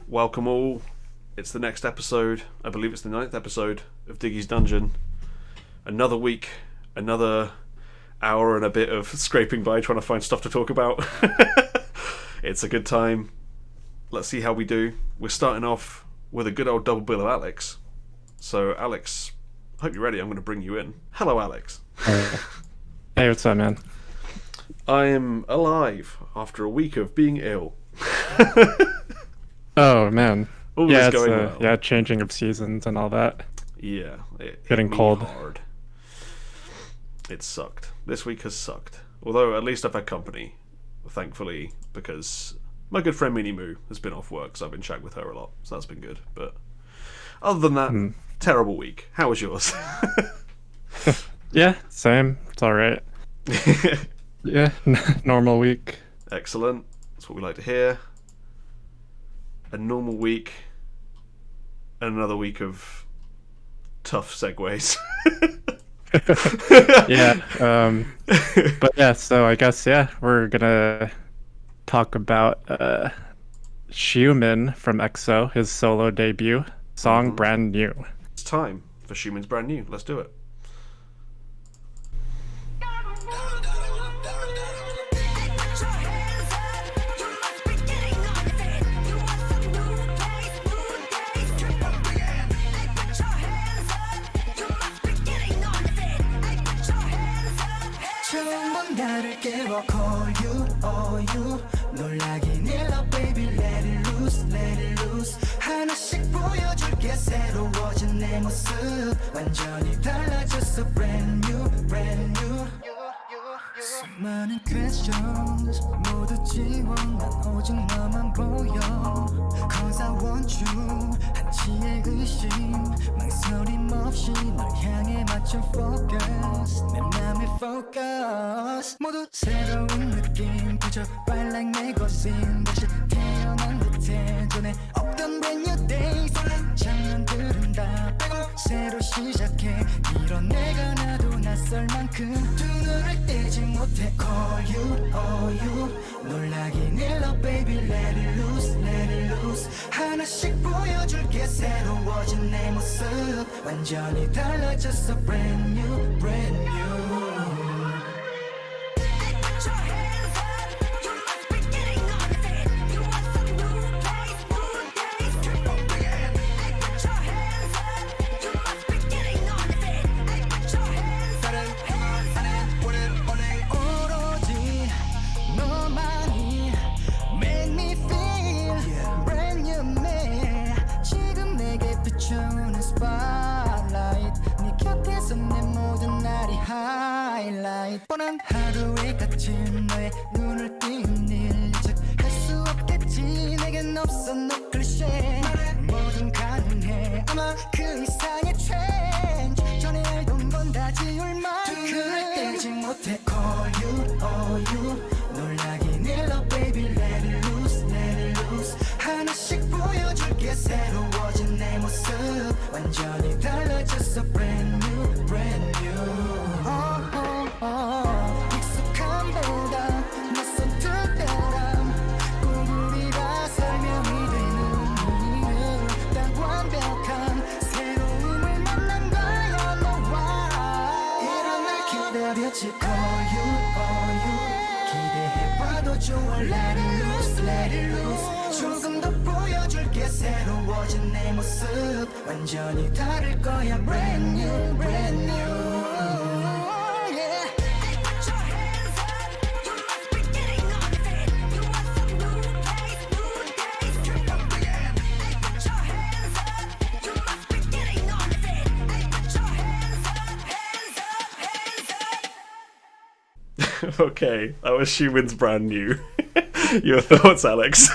welcome all. It's the next episode. I believe it's the 9th episode of Diggy's Dungeon. Another week, another hour and a bit of scraping by trying to find stuff to talk about. It's a good time. Let's see how we do. We're starting off with a good old double bill of Alex. So, Alex, hope you're ready. I'm going to bring you in. Hello, Alex. Hey, what's up, man? I am alive after a week of being ill. Oh, man. All Yeah, is it's going well. yeah, changing of seasons and all that. Yeah, it Getting hit me cold. hard. It sucked. This week has sucked. Although at least I've had company, thankfully, because my good friend Minnie Moo has been off work, so I've been chatting with her a lot, so that's been good. But other than that, terrible week. How was yours? Yeah, same. It's all right. Yeah, normal week. Excellent. That's what we like to hear. A normal week, and another week of tough segues. Yeah. But yeah, so I guess we're gonna talk about Xiumin from EXO, his solo debut song, Brand New. It's time for Xiumin's Brand New. Let's do it. 나를 깨워 call you, oh you 놀라긴 일러 baby let it loose, let it loose 하나씩 보여줄게 새로워진 내 모습 완전히 달라졌어 brand new, brand new 수많은 questions 모두 지워 난 오직 너만 보여 Cause I want you 한치의 의심 망설임 없이 널 향해 맞춘 focus 내 맘에 focus 모두 새로운 느낌 그저 빨랑 내 거진 다시 태어난 듯해 전에 없던 brand new days 장난들은 다 빼고 새로 시작해 이런 내가 나도 낯설 만큼 두 눈을 떼지 못해 call you, oh you 놀라긴 일러 baby let it loose, let it loose 하나씩 보여줄게 새로워진 내 모습 완전히 달라졌어 brand new, brand new Starlight 뻔한 하루에 갇힌 너의 눈을 띄운 일 예측할 수 없겠지 내겐 없어 no cliché 뭐든 가능해 아마 그 이상의 change 전에 알던 건 다 지울 만큼 두 눈을 떼지 못해 call you, oh you 놀라긴 일러 baby let it loose, let it loose 하나씩 보여줄게 새로워진 내 모습 완전히 달라졌어 brand new, brand new 익숙함보다 낯선 특별함 꿈꾸리라 설명이 되는 이유 딱 완벽한 새로움을 만난 거야 너와 이런 날 기다렸지 call you, oh you 기대해봐도 좋아 let it loose, let it loose 조금 더 보여줄게 새로워진 내 모습 완전히 다를 거야 brand new, brand new Okay, that was Xiumin's Brand New. Your thoughts, Alex?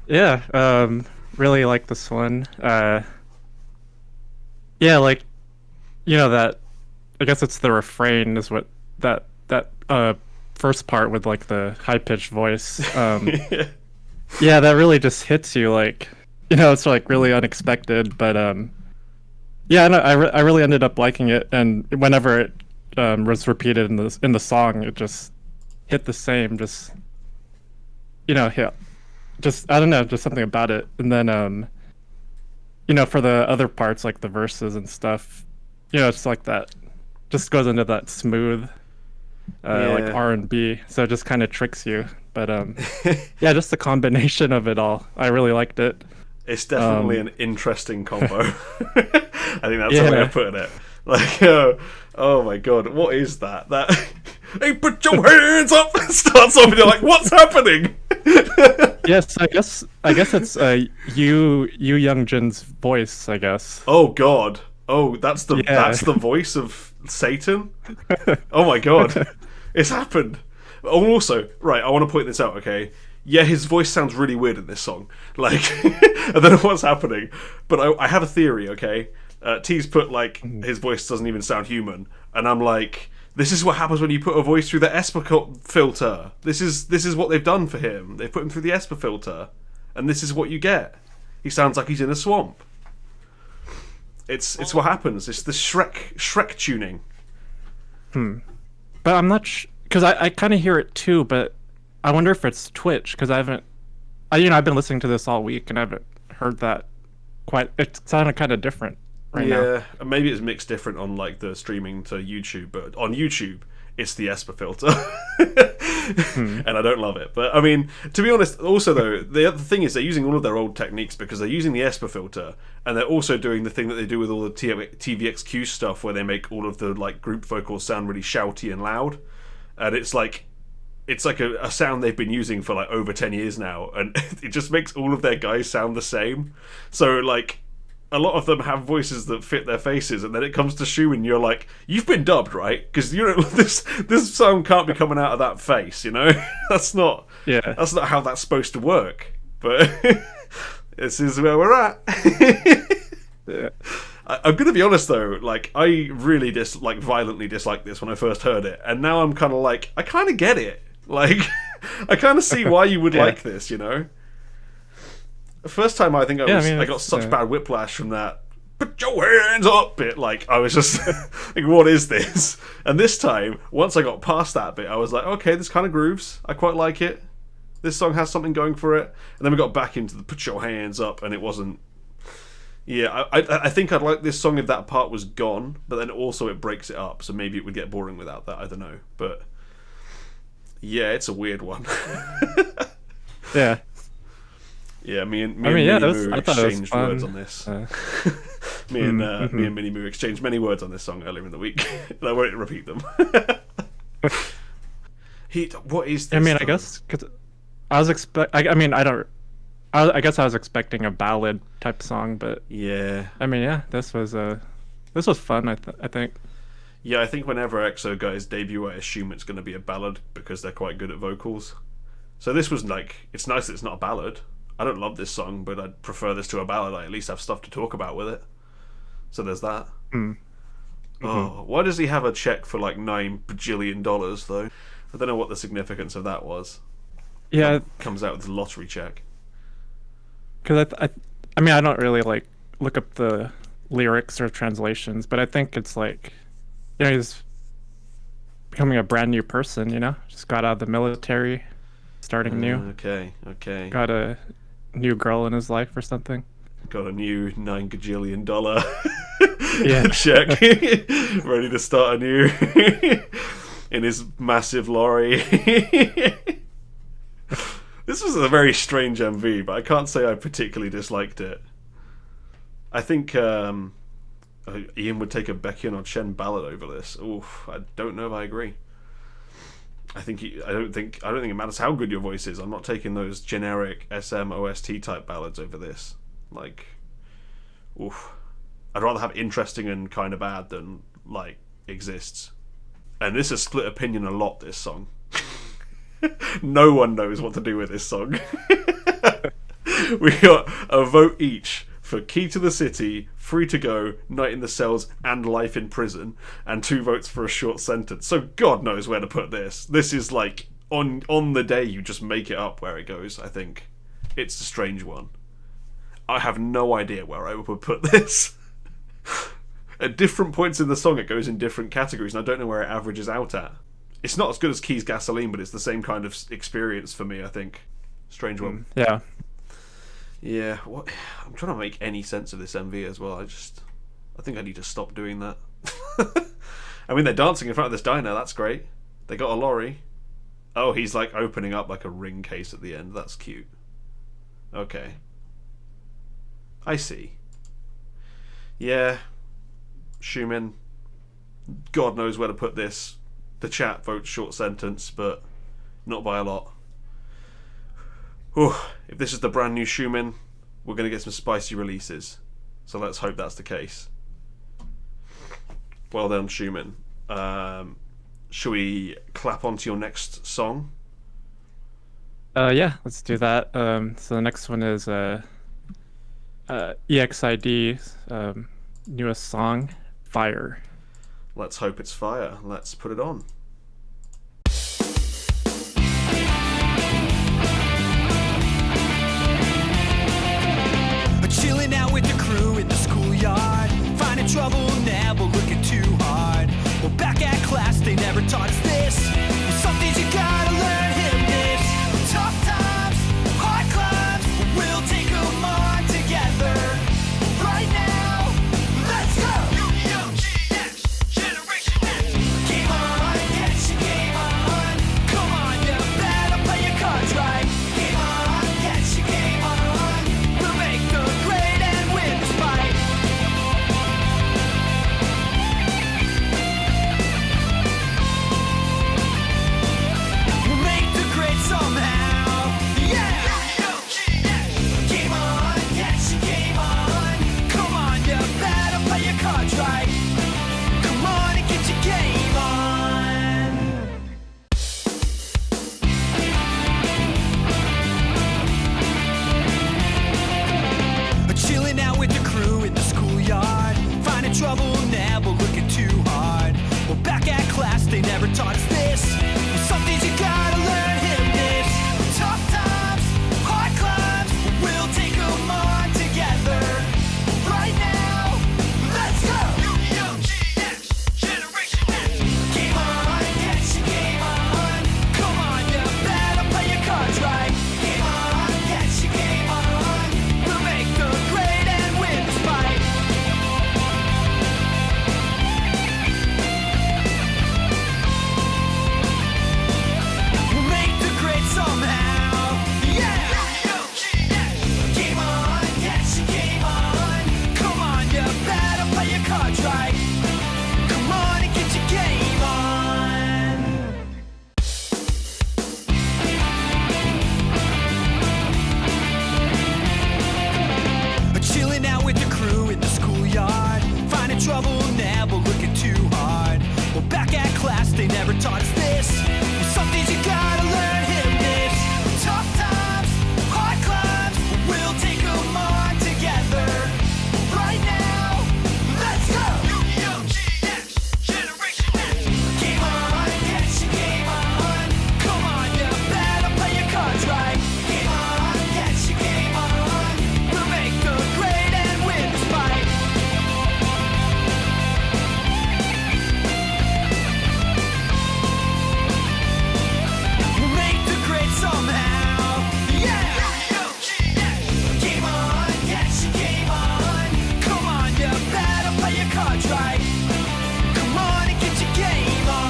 Yeah, really like this one. Yeah, like, you know, that, I guess it's the refrain is what, that first part with like the high-pitched voice. Yeah, that really just hits you, like, you know, it's like really unexpected, but yeah, no, I really ended up liking it, and whenever it was repeated in the song, it just hit the same, just, you know, hit just I don't know, just something about it. And then for the other parts like the verses and stuff, it's like that just goes into that smooth like Yeah. R&B. So it just kind of tricks you. But yeah, just the combination of it all. I really liked it. It's definitely an interesting combo. I think that's Yeah. the way of putting it. Like, oh my god, what is that? That hey, put your hands up! Starts off, and you're like, what's happening? Yes, I guess it's Yu Youngjin's voice, I guess. Oh god. Oh, that's Yeah. the voice of Satan. Oh my god, it's happened. Oh, also, right, I want to point this out. Okay, yeah, his voice sounds really weird in this song. Like, I don't know what's happening, but I have a theory. Okay, T's put like his voice doesn't even sound human, and I'm like, this is what happens when you put a voice through the Esper filter. This is what they've done for him. They've put him through the Esper filter, and this is what you get. He sounds like he's in a swamp. It's what happens. It's the Shrek tuning. But I'm not because I kind of hear it too, but I wonder if it's Twitch because I haven't. I've been listening to this all week and I haven't heard that quite. It sounded kind of different right now. Yeah, and maybe it's mixed different on like the streaming to YouTube, but on YouTube it's the Esper filter, and I don't love it. But I mean, to be honest, also though, the other thing is they're using all of their old techniques because they're using the Esper filter, and they're also doing the thing that they do with all the TVXQ stuff, where they make all of the like group vocals sound really shouty and loud, and it's like a sound they've been using for like over 10 years now, and it just makes all of their guys sound the same. So like a lot of them have voices that fit their faces, and then it comes to Xiumin, you're like, you've been dubbed, right? Because this sound can't be coming out of that face, that's not how that's supposed to work. But this is where we're at. Yeah. I'm gonna be honest though, like I really violently disliked this when I first heard it, and now I'm kind of like, I kind of get it. Like, I kind of see why you would like this, The first time I think I got such bad whiplash from that "put your hands up" bit. Like, I was just like, what is this? And this time, once I got past that bit, I was like, okay, this kind of grooves. I quite like it. This song has something going for it. And then we got back into the "put your hands up," and it wasn't. Yeah, I think I'd like this song if that part was gone, but then also it breaks it up, so maybe it would get boring without that. I don't know, but yeah, it's a weird one. Yeah. Yeah, me and I thought it was exchanged fun. words on this. Me and Minnie Moo exchanged many words on this song earlier in the week. I won't repeat them. What is this? I guess because I was I guess I was expecting a ballad type song, but Yeah. this was fun. I think. Yeah, I think whenever EXO guys debut, I assume it's going to be a ballad because they're quite good at vocals. So this was like, it's nice that it's not a ballad. I don't love this song, but I'd prefer this to a ballad. I at least have stuff to talk about with it. So there's that. Oh, why does he have a check for like $9 bajillion though? I don't know what the significance of that was. Yeah, Comes out with a lottery check. because I don't really like look up the lyrics or translations, but I think it's like, he's becoming a brand new person. Just got out of the military, starting new. Okay. Got a new girl in his life or something. Got a new $9 gajillion Yeah. check, ready to start anew in his massive lorry. This was a very strange MV, but I can't say I particularly disliked it. I think Ian would take a Baekhyun or Chen ballad over this. Oof, I don't know if I agree. I don't think it matters how good your voice is. I'm not taking those generic SM OST type ballads over this. Like, oof. I'd rather have interesting and kind of bad than like exists. And this has split opinion a lot. This song. No one knows what to do with this song. We got a vote each for Key to the City, Free to Go, Night in the Cells, and Life in Prison, and 2 votes for A Short Sentence. So God knows where to put this. This is like on the day you just make it up where it goes. I think it's a strange one. I have no idea where I would put this. At different points in the song, it goes in different categories, and I don't know where it averages out at. It's not as good as Key's Gasoline, but it's the same kind of experience for me, I think. Strange one. Yeah. Yeah, what? I'm trying to make any sense of this MV as well. I think I need to stop doing that. I mean, they're dancing in front of this diner. That's great. They got a lorry. Oh, he's like opening up like a ring case at the end. That's cute. Okay. I see. Yeah. Xiumin. God knows where to put this. The chat votes short sentence, but not by a lot. Whew. If this is the brand new Xiumin, we're going to get some spicy releases. So let's hope that's the case. Well done, Xiumin. Shall we clap onto your next song? Yeah, let's do that. So the next one is EXID's newest song, Fire. Let's hope it's fire. Let's put it on. Chilling out with the crew in the schoolyard, finding trouble, never looking too hard. Well, back at class, they never taught us this. Some things you gotta learn, hit this. Tough times, hard climbs, we'll take them on together. Right now, let's go! UGX, Generation X. Game on, get your game on. Come on, you better play your cards right. Game on, get your game on. We'll make the grade and win this fight. We'll make the grade somehow. Yeah! Game on, get your game on. Come on, you better play your cards right. Come on and get your game on. Chilling out with the crew in the schoolyard, finding trouble, never looking too hard. Well, back at class, they never taught us this. Some things you gotta learn, hit this. Tough times, hard climbs, we'll take them on together. Right now, let's go! UGX, Generation X. Game on, get your game on. Come on, you better play your cards right. Game on, get your game on. We'll make the grade and win this fight. We'll make the grade somehow. Yeah! Game on, get your game on. Come on, you better play your cards right. Come on and get your game on. Chilling out with the crew in the schoolyard, finding trouble, never looking too hard. Well, back at class, they never taught us this. Some things you gotta learn, hit this. Tough times, hard climbs, we'll take them on together. Right now, let's go! UGX, Generation X. Game on, get your game on. Come on, you better play your cards right. Game on, get your game on. We'll make the grade and win this fight. We'll make the grade somehow. Yeah! Game on, get your game on. Come on, you better play your cards right. Come on and get your game on.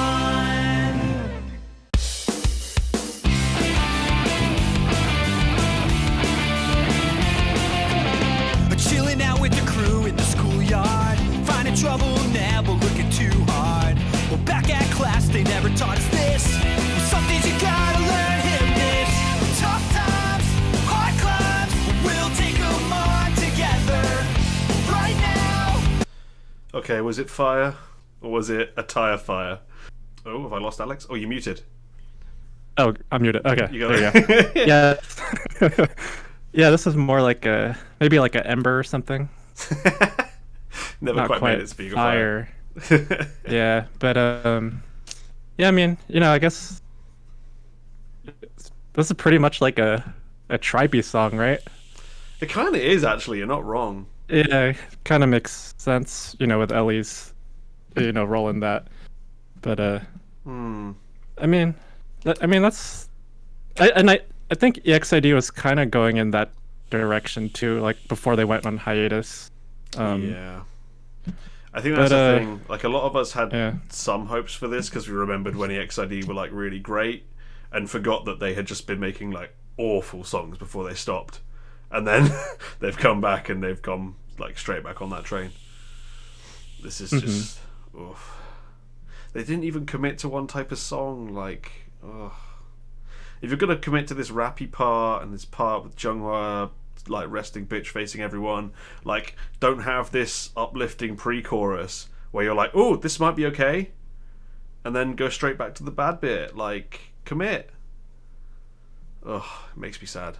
Chilling out with the crew in the schoolyard, finding trouble, never looking too hard. Well, back at class, they never taught us this. Some things you gotta learn, hit this. Tough times, hard climbs, we'll take them on together. Right now. Okay, was it fire? Or was it a tire fire? Oh, have I lost Alex? Oh, you muted. Oh, I'm muted. Okay. You got there it. you go. Yeah. Yeah, this is more like maybe like an ember or something. Never Not quite quite made it speak of fire. Yeah, but yeah, I mean, I guess this is pretty much like a tribey song, right? It kind of is, actually. You're not wrong. Yeah, kind of makes sense, with Ellie's, rolling that. But I mean, that's, I I think EXID was kind of going in that direction too, like before they went on hiatus. Yeah. I think that's the thing. Like, a lot of us had some hopes for this because we remembered when EXID were like really great, and forgot that they had just been making like awful songs before they stopped, and then they've come back and they've gone like straight back on that train. This is just, oof. They didn't even commit to one type of song. Like, if you're gonna commit to this rappy part and this part with Junghwa like resting bitch facing everyone, like, don't have this uplifting pre-chorus where you're like, oh, this might be okay, and then go straight back to the bad bit. Like, commit. Ugh, it makes me sad.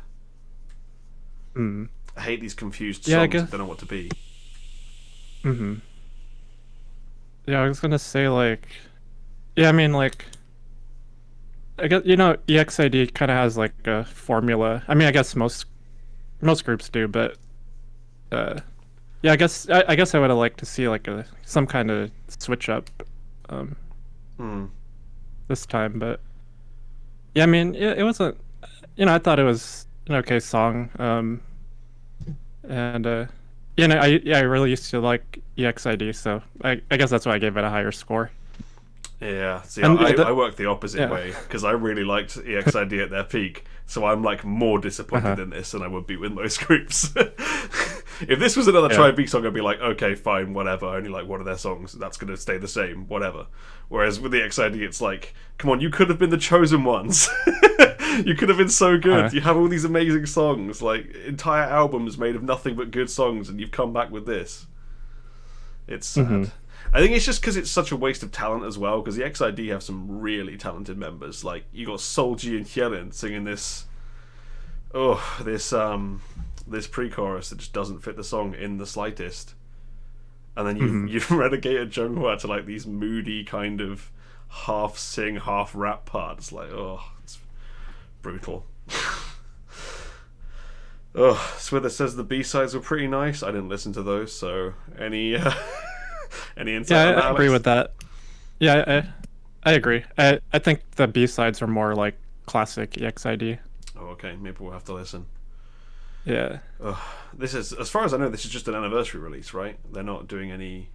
I hate these confused songs that don't know what to be. Yeah, I was gonna say, like, yeah, I mean, like, I guess, you know, EXID kind of has like a formula. I mean, I guess most groups do, but yeah, I guess I would have liked to see like some kind of switch up this time. But yeah, I mean, it wasn't. You know, I thought it was an okay song. And you know, I really used to like EXID, so I guess that's why I gave it a higher score. Yeah, see, I worked the opposite way because I really liked EXID at their peak, so I'm like more disappointed in this than I would be with most groups. If this was another Tribe B song, I'd be like, okay, fine, whatever. I only like one of their songs. That's going to stay the same, whatever. Whereas with the EXID, it's like, come on, you could have been the chosen ones. You could have been so good. You have all these amazing songs, like entire albums made of nothing but good songs, and you've come back with this. It's sad. I think it's just because it's such a waste of talent as well, because the EXID have some really talented members. Like, you got Solji and Xiumin singing this pre-chorus that just doesn't fit the song in the slightest. And then you've relegated Junghwa to like these moody kind of half sing, half rap parts. Like, it's brutal. Swither says the B-sides were pretty nice. I didn't listen to those, so any insight on that, I agree with that. Yeah, I agree. I think the B-sides are more like classic EXID. Oh, okay. Maybe we'll have to listen. Yeah. This is, as far as I know, this is just an anniversary release, right? They're not doing any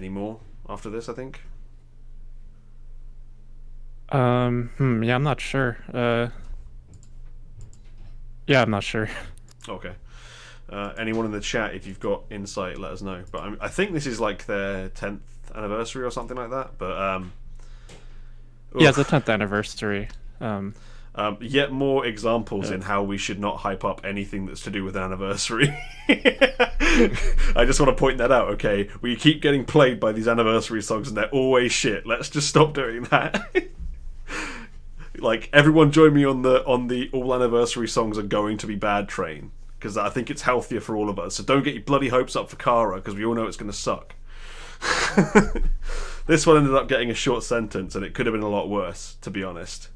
more after this, I think. Yeah, I'm not sure. Yeah, I'm not sure. Okay. Anyone in the chat, if you've got insight, let us know. But I think this is like their 10th anniversary or something like that. But yeah, it's the 10th anniversary. Yet more examples in how we should not hype up anything that's to do with an anniversary. I just want to point that out, okay? We keep getting played by these anniversary songs and they're always shit. Let's just stop doing that. Like, everyone join me on the all anniversary songs are going to be bad train, because I think it's healthier for all of us. So don't get your bloody hopes up for Kara, because we all know it's going to suck. This one ended up getting a short sentence, and it could have been a lot worse, to be honest.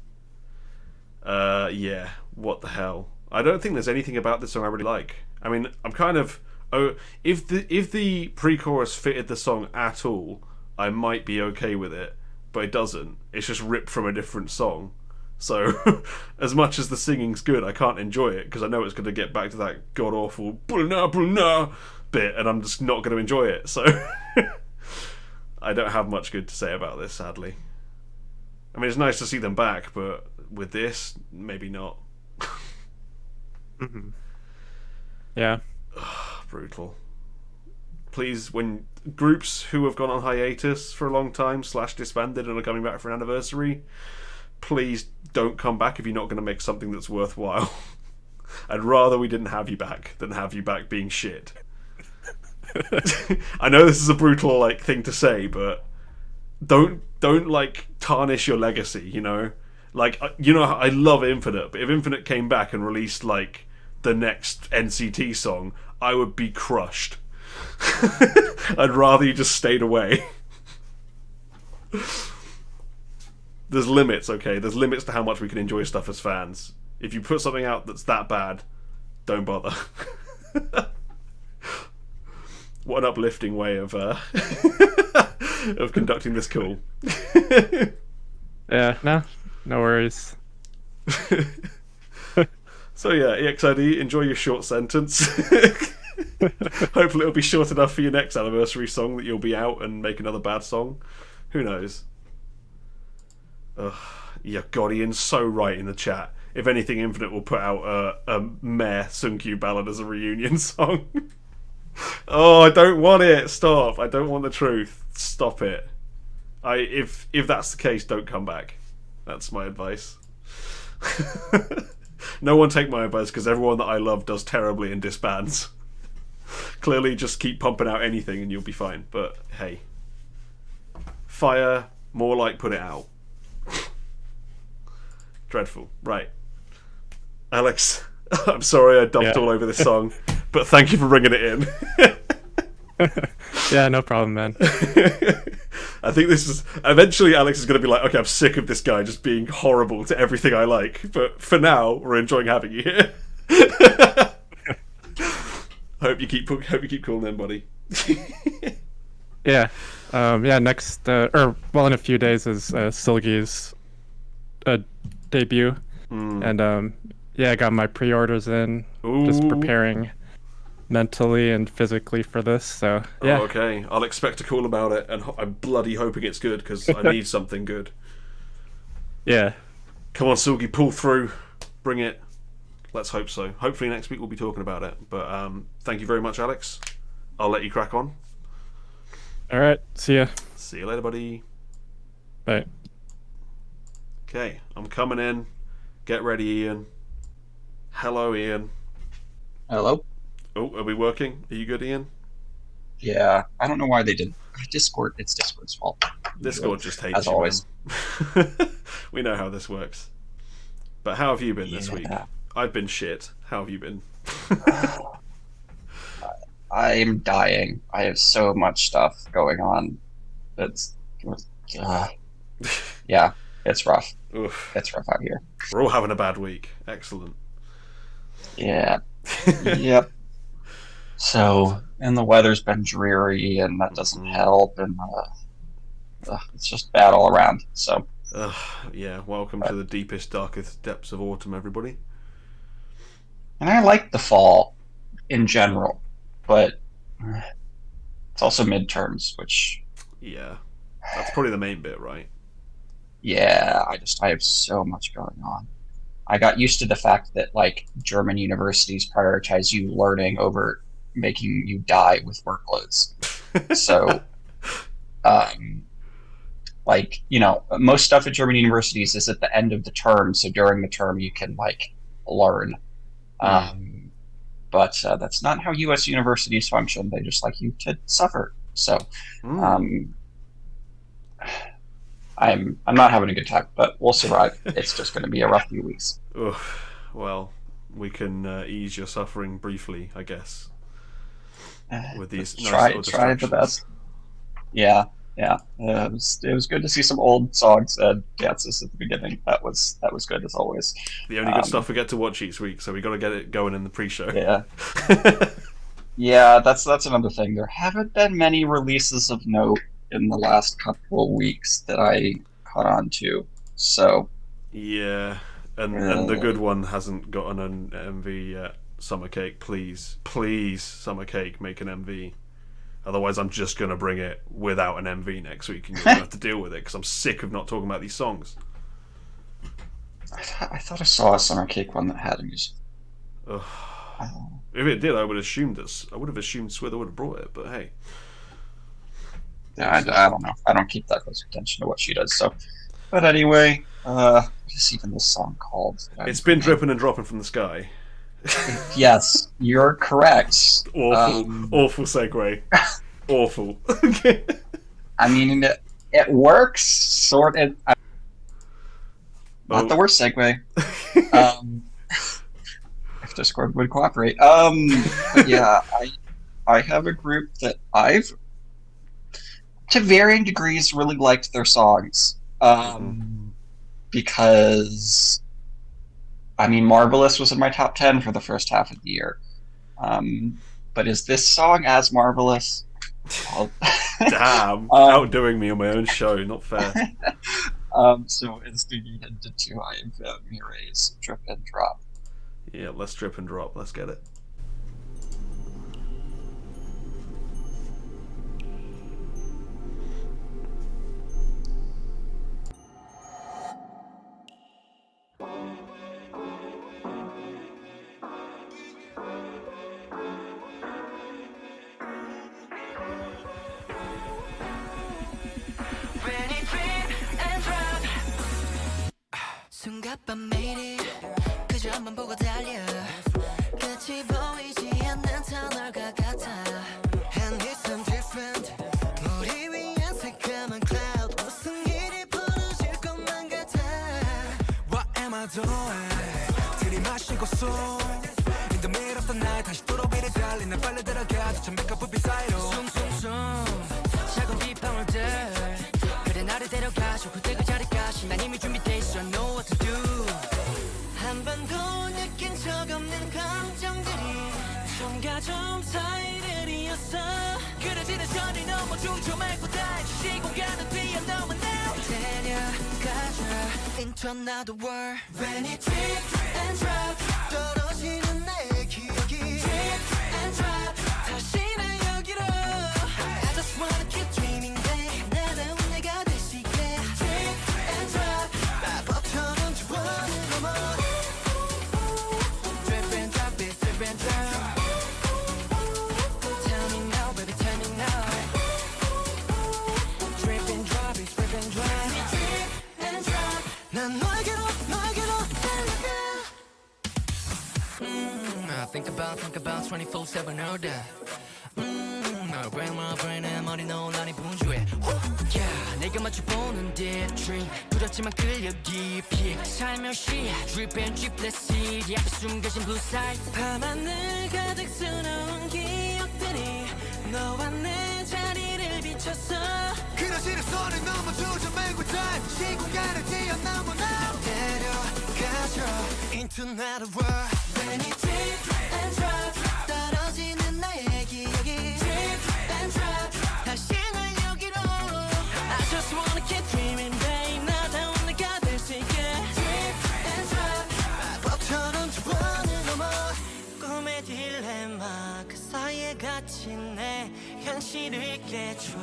Yeah, what the hell? I don't think there's anything about this song I really like. I mean, I'm kind of... if the pre-chorus fitted the song at all, I might be okay with it, but it doesn't. It's just ripped from a different song. So, as much as the singing's good, I can't enjoy it, because I know it's going to get back to that god-awful Bruna bit, and I'm just not going to enjoy it. So, I don't have much good to say about this, sadly. I mean, it's nice to see them back, but with this, maybe not. Yeah. Brutal. Please, when groups who have gone on hiatus for a long time / disbanded and are coming back for an anniversary, please don't come back if you're not going to make something that's worthwhile. I'd rather we didn't have you back than have you back being shit. I know this is a brutal like thing to say, but don't like tarnish your legacy, you know? Like, you know, I love Infinite, but if Infinite came back and released like the next NCT song, I would be crushed. I'd rather you just stayed away. There's limits, okay? There's limits to how much we can enjoy stuff as fans. If you put something out that's that bad, don't bother. What an uplifting way of of conducting this call. Yeah, no worries. So yeah, EXID, enjoy your short sentence. Hopefully it'll be short enough for your next anniversary song that you'll be out and make another bad song. Who knows? Ugh, yeah, God, Ian's so right in the chat. If anything, Infinite will put out a Meh Sunkyu ballad as a reunion song. Oh, I don't want it. Stop. I don't want the truth. Stop it. If that's the case, don't come back. That's my advice. No one take my advice, because everyone that I love does terribly and disbands. Clearly, just keep pumping out anything and you'll be fine. But hey, fire, more like put it out. Dreadful. Right, Alex, I'm sorry I dumped all over this song, but thank you for bringing it in. Yeah, no problem, man. I think this is eventually Alex is going to be like, okay, I'm sick of this guy just being horrible to everything I like, but for now we're enjoying having you here. Hope you keep cool then, buddy. Yeah. Next, in a few days is Silgi's debut. And I got my pre-orders in. Ooh. Just preparing mentally and physically for this, so yeah. Oh, okay, I'll expect a call about it, and I'm bloody hoping it's good, because I need something good. Yeah. Come on, Silgi, pull through. Bring it. Let's hope so. Hopefully next week we'll be talking about it. But thank you very much, Alex. I'll let you crack on. Alright, see ya. See you later, buddy. Bye. Okay, I'm coming in. Get ready, Ian. Hello, Ian. Hello? Oh, are we working? Are you good, Ian? Yeah, I don't know why they did Discord. It's Discord's fault. Discord just hates As you, always. man. We know how this works. But how have you been this week? I've been shit. How have you been? I'm dying. I have so much stuff going on. Yeah, it's rough. Oof. It's rough out here. We're all having a bad week. Excellent. Yeah. Yep. So, and the weather's been dreary, and that doesn't help, and it's just bad all around. So. Yeah. Welcome to the deepest, darkest depths of autumn, everybody. And I like the fall in general, but it's also midterms, which. Yeah, that's probably the main bit, right? Yeah, I have so much going on. I got used to the fact that like German universities prioritize you learning over making you die with workloads. So, like, you know, most stuff at German universities is at the end of the term, so during the term you can like learn. But that's not how U.S. universities function. They just like you to suffer. So, I'm not having a good time, but we'll survive. It's just going to be a rough few weeks. Well, we can ease your suffering briefly, I guess. With these try the best. Yeah. It was good to see some old songs and dances at the beginning. That was good as always. The only good stuff we get to watch each week, so we got to get it going in the pre-show. Yeah. Yeah, that's another thing. There haven't been many releases of note in the last couple of weeks that I caught on to. So yeah, and the good one hasn't gotten an MV yet. Summer Cake, please, Summer Cake, make an MV. Otherwise, I'm just gonna bring it without an MV next week, and you're gonna have to deal with it because I'm sick of not talking about these songs. I thought I saw a Summer Cake one that had music. If it did, I would have assumed Swither would have brought it. But hey. Yeah, I don't know. I don't keep that close attention to what she does. So, but anyway, what is even this song called? It's been dripping and dropping from the sky. Yes, you're correct. Awful segue. Awful. I mean, it works, sort of. Not the worst segue. If Discord would cooperate. But yeah, I have a group that I've, to varying degrees, really liked their songs. Because, I mean, Marvelous was in my top 10 for the first half of the year. But is this song as marvelous? Damn, outdoing me on my own show, not fair. So as Diggy hinted to, I have Mirae's Drip and Drop. Yeah, let's drip and drop. Let's get it. 숨가쁜 매일이 그저만 보고 달려 끝이 보이지 않는 터널과 같아 And it's some different 우리 위한 새까만 cloud 무슨 일이 벌어질 것만 같아 What am I doing 들이마시고 숨 In the middle of the night 다시 도로위를 달리 난 빨리 들어가 천백과 불빛 사이로 숨숨숨 작은 빗방울들 그래 나를 데려가줘 그때 그 자리까지 난 이미 준비돼 있어 I know what to do 한 번도 느낀 적 없는 감정들이 좀가 좀 사이를 이었어 그려지는 선이 너무 중점했고 다시 시공간을 뛰어넘어 now 데려가줘 into another world When it drip and drop 떨어지는 나의 기억이 drip and drop 다시 날 여기로 I just wanna keep dreaming babe 나다운 내가 될 수 있게 drip and drop 마법처럼 주원을 넘어 drip and drop it drip and drop Tell me now baby tell me now drip and drop it drip and drop drip and drop 난 너에게로 달려가 I think about 24/7 all day 널 grandma brain에 머리 논란이 분주해 yeah, 내가 마주보는 deep dream 두렵지만 끌려 깊이 살며시 drip and drip let's see 이 앞에 숨겨진 blue side 밤하늘 가득 수놓은 기억들이 너와 내 자리를 비춰서 그려지는 선을 넘어 조정매고 time 시공간을 뛰어넘어 now 데려가줘 into another world When it drip and drop 떨어지는 나의 기억이 drip and drop 다시 날 여기로 I just wanna keep dreaming babe 나다운 내가 될 수 있게 drip and drop 마법처럼 주원을 넘어 꿈의 딜레마 그 사이에 갇힌 내 현실을 깨줘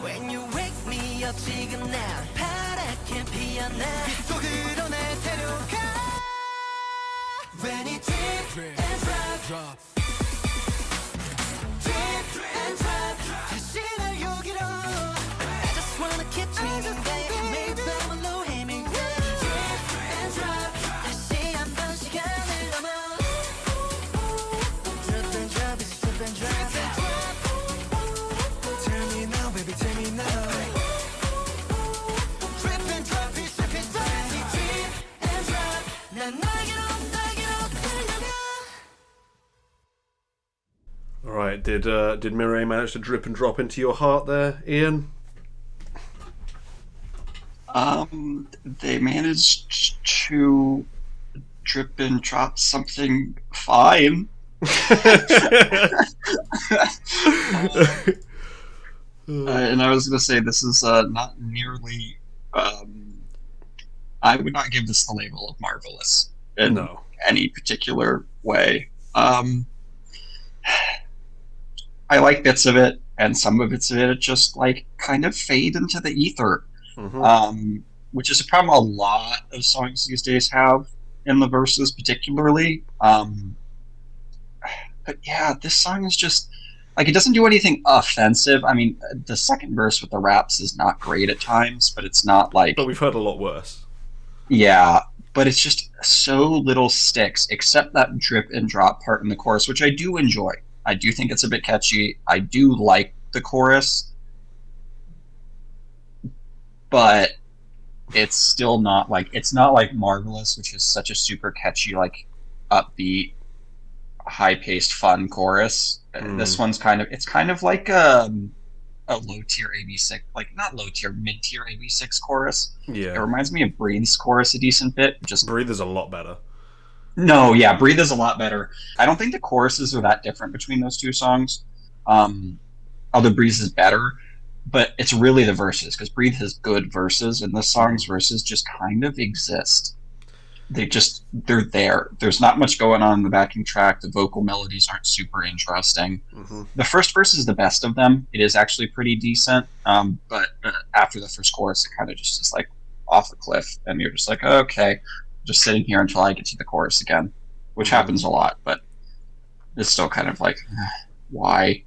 When you wake me up 지금 난 파랗게 피어나 빗속으로 날 데려가 When it drip and drop drip and drop 다시 날 여기로 I just wanna keep dreaming baby 매일 밤은 로해밍 drip and drop 다시 한번 시간을 넘어 drip and drop it's drip and drop Tell me now baby tell me now drip and drop it's drip and drop drip and drop 난 너에게로 All right, did Mirae manage to drip and drop into your heart there, Ian? They managed to drip and drop something fine. And I was going to say, this is not nearly. I would not give this the label of marvelous in any particular way. I like bits of it, and some of bits of it just like kind of fade into the ether, which is a problem a lot of songs these days have in the verses, particularly. But yeah, this song is just like it doesn't do anything offensive. I mean, the second verse with the raps is not great at times, but it's not like. But we've heard a lot worse. Yeah, but it's just so little sticks, except that drip and drop part in the chorus, which I do enjoy. I do think it's a bit catchy. I do like the chorus, but it's still not like Marvelous, which is such a super catchy, like upbeat, high-paced, fun chorus. This one's kind of like a low-tier AB6, like not low-tier, mid-tier AB6 chorus. Yeah, it reminds me of Breathe's chorus a decent bit. Just Breathe is a lot better. No, yeah, Breathe is a lot better. I don't think the choruses are that different between those two songs. Although Breathe is better, but it's really the verses, because Breathe has good verses, and this song's verses just kind of exist. they're there. There's not much going on in the backing track. The vocal melodies aren't super interesting. Mm-hmm. The first verse is the best of them. It is actually pretty decent. But after the first chorus, it kind of just is like off a cliff, and you're just like, okay, just sitting here until I get to the chorus again, which happens a lot, but it's still kind of like, why?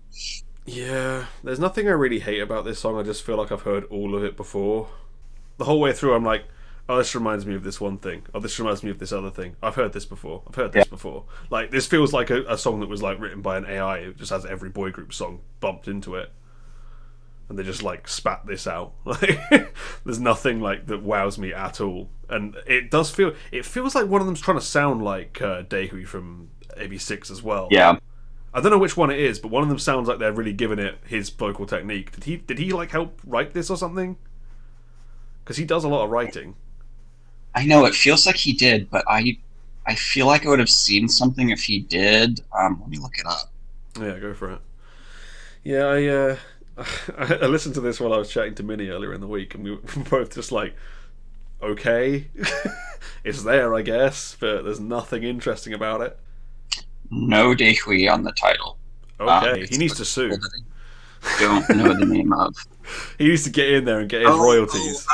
Yeah, there's nothing I really hate about this song. I just feel like I've heard all of it before. The whole way through, I'm like, oh, this reminds me of this one thing. Oh, this reminds me of this other thing. I've heard this before. I've heard this before. Like, this feels like a song that was like written by an AI. It just has every boy group song bumped into it, and they just like spat this out. Like, there's nothing like that wows me at all. And it does feel. It feels like one of them's trying to sound like Daehui from AB6 as well. Yeah. I don't know which one it is, but one of them sounds like they're really giving it his vocal technique. Did he like help write this or something? Because he does a lot of writing. I know it feels like he did, but I feel like I would have seen something if he did. Let me look it up. Yeah, go for it. Yeah, I listened to this while I was chatting to Minnie earlier in the week, and we were both just like, okay, it's there, I guess, but there's nothing interesting about it. No Daehui on the title. Okay, he needs to sue. I don't know the name of. He needs to get in there and get his royalties.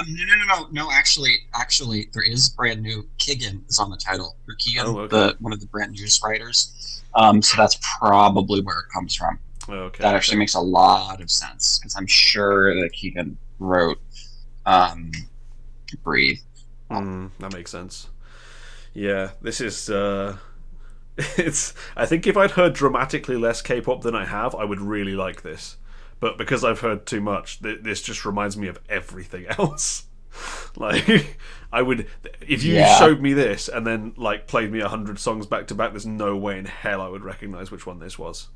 No. Actually, there is brand new. Kigan is on the title. Or Kigan, one of the brand new writers. So that's probably where it comes from. Okay. That actually makes a lot of sense, because I'm sure that Keegan wrote Breathe. That makes sense. Yeah, this is it's. I think if I'd heard dramatically less K-pop than I have, I would really like this. But because I've heard too much, this just reminds me of everything else. Like, I would, if you showed me this and then like played me 100 songs back to back, there's no way in hell I would recognize which one this was.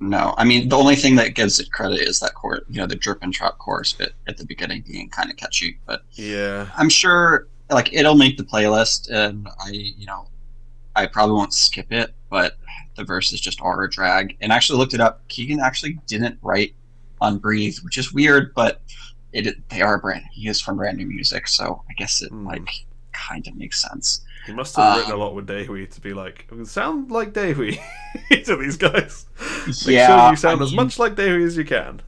No, I mean, the only thing that gives it credit is that chorus, the drip and drop chorus bit at the beginning being kind of catchy. But yeah, I'm sure like it'll make the playlist, and I probably won't skip it, but the verses just are a drag. And I actually looked it up. Keegan actually didn't write on Breathe, which is weird, but he is from Brand New Music, so I guess it like kind of makes sense. He must have written a lot with Daehui to be like, sound like Daehui to these guys. Make sure you sound as much like Daehui as you can.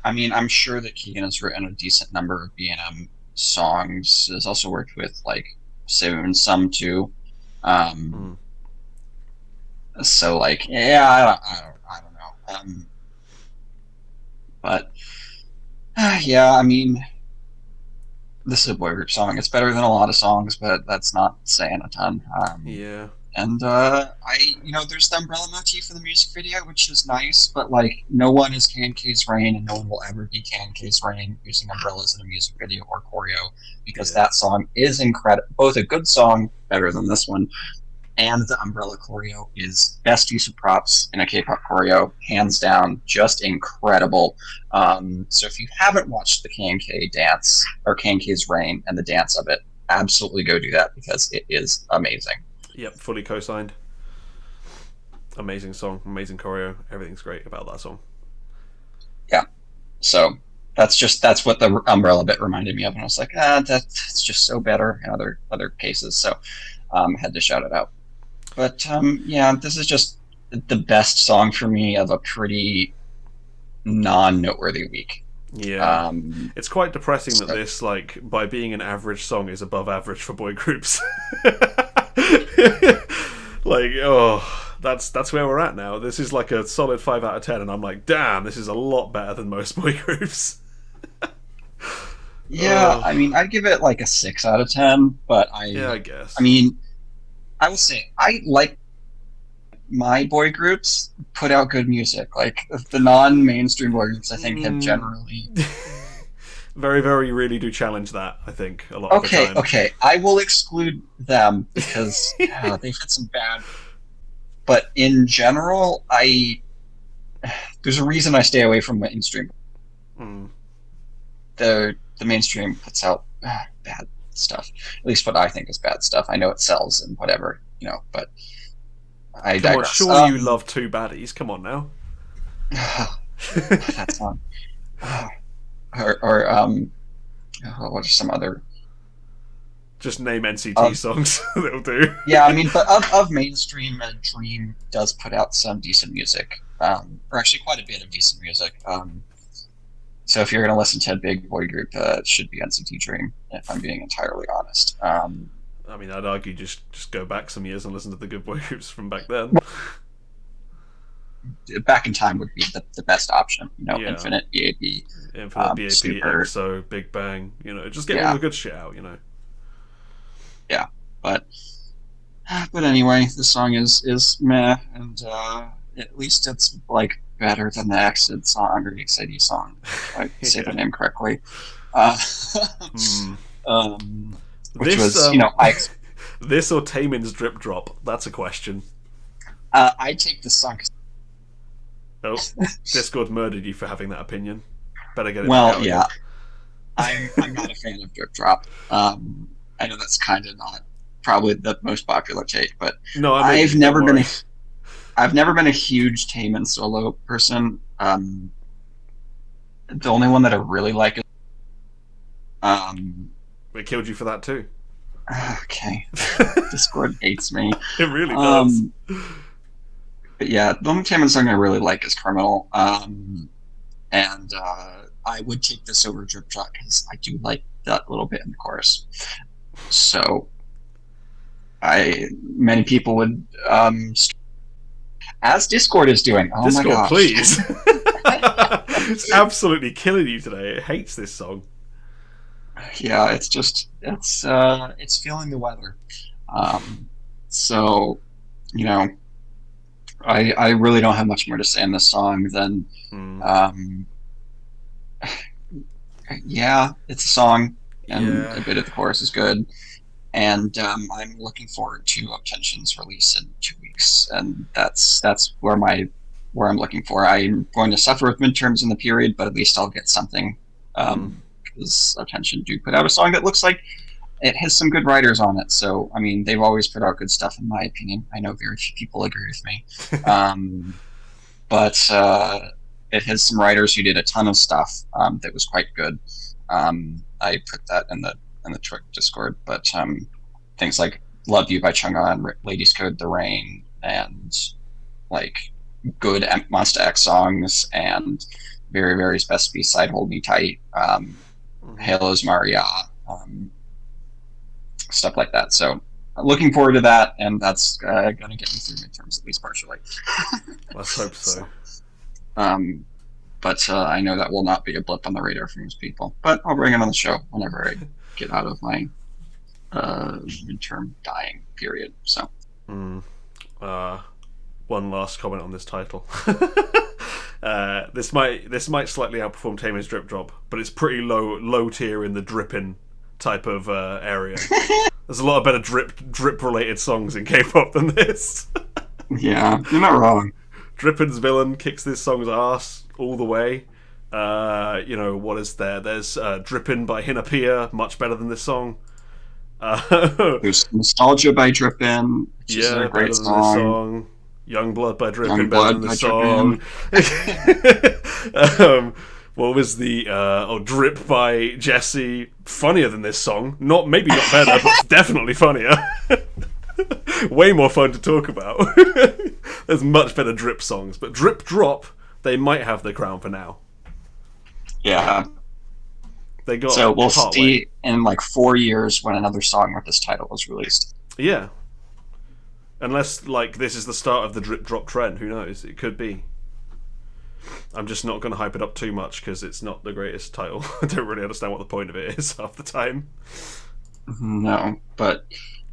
I mean, I'm sure that Keegan has written a decent number of B&M songs. Has also worked with like Xiumin some too. So like, yeah, I don't know. But yeah, I mean, this is a boy group song. It's better than a lot of songs, but that's not saying a ton. Yeah. And there's the umbrella motif in the music video, which is nice, but like, no one is KNK's Rain, and no one will ever be KNK's Rain using umbrellas in a music video or choreo, because that song is incredible. Both a good song, better than this one, and the umbrella choreo is best use of props in a K-pop choreo, hands down, just incredible. So if you haven't watched the KNK dance, or KNK's Rain and the dance of it, absolutely go do that, because it is amazing. Yep, fully co-signed. Amazing song, amazing choreo. Everything's great about that song. Yeah. So that's what the umbrella bit reminded me of, and I was like, that's just so better in other cases. So had to shout it out. But yeah, this is just the best song for me of a pretty non-noteworthy week. Yeah, it's quite depressing that this, like, by being an average song, is above average for boy groups. Like, that's where we're at now. This is like a solid 5 out of 10, and I'm like, damn, this is a lot better than most boy groups. Yeah, I mean, I'd give it like a 6 out of 10, but I guess. I mean, I will say, I like my boy groups put out good music. Like, the non-mainstream boy groups, I think, have generally... very, very really do challenge that, I think, a lot of the time. Okay, I will exclude them, because they've had some bad... But in general, there's a reason I stay away from mainstream. The mainstream puts out bad stuff. At least what I think is bad stuff. I know it sells and whatever, but I digress. Surely you love Two Baddies. Come on now. That song. Or what are some other... Just name NCT Um, songs that'll do. Yeah, I mean, but of mainstream, Dream does put out some decent music, or actually quite a bit of decent music. So if you're going to listen to a big boy group, it should be NCT Dream, if I'm being entirely honest. I mean, I'd argue just go back some years and listen to the good boy groups from back then. Back in Time would be the best option. Yeah. Infinite, BAB, Infinite, BAP, Super. EXO, Big Bang. Just get all the good shit out. Yeah, but anyway, the song is meh, and at least it's like better than the EXID song or the EXID song, if I say the name correctly. Which was, this or Taemin's Drip Drop? That's a question. I take the song. Oh, Discord murdered you for having that opinion. Better get it. Well, yeah, I'm not a fan of Drip Drop. I know that's kind of not probably the most popular take, but no, I've never been a huge Taemin solo person. The only one that I really like is it killed you for that too. Okay. Discord hates me. It really does. But yeah, the only Taemin song I really like is Criminal. And I would take this over Drip Drop because I do like that little bit in the chorus. So many people would as Discord is doing. Oh Discord, my gosh. Please. It's absolutely killing you today. It hates this song. Yeah, it's feeling the weather. So, I really don't have much more to say on this song than yeah, it's a song, and a bit of the chorus is good, and I'm looking forward to Obtention's release in 2 weeks, and that's where I'm looking for. I'm going to suffer with midterms in the period, but at least I'll get something, because Obtention do put out a song that looks like it has some good writers on it. So, I mean, they've always put out good stuff, in my opinion. I know very few people agree with me. But it has some writers who did a ton of stuff that was quite good. I put that in the Trick Discord, but things like Love You by Chungha, Ladies Code The Rain, and like good Monster X songs, and Very Very's best B-side, Hold Me Tight, Halo's Maria, stuff like that. So looking forward to that, and that's going to get me through midterms, at least partially. Let's hope so. But I know that will not be a blip on the radar for most people. But I'll bring it on the show whenever I get out of my midterm dying period. So. One last comment on this title. This might slightly outperform Taemin's Drip Drop, but it's pretty low tier in the dripping type of area. There's a lot of better drip related songs in K-pop than this. Yeah, you're not wrong. Drippin's Villain kicks this song's ass all the way. What is there? There's Drippin' by Hinapia, much better than this song. There's Nostalgia by Drippin', which is a great song. Youngblood by Drippin', better than this song. What was the Drip by Jessie? Funnier than this song. Maybe not better, but definitely funnier. Way more fun to talk about. There's much better Drip songs, but Drip Drop, they might have the crown for now. Yeah. They got. So we'll see in like 4 years when another song with this title is released. Yeah. Unless this is the start of the Drip Drop trend, who knows? It could be. I'm just not going to hype it up too much because it's not the greatest title. I don't really understand what the point of it is half the time. No, but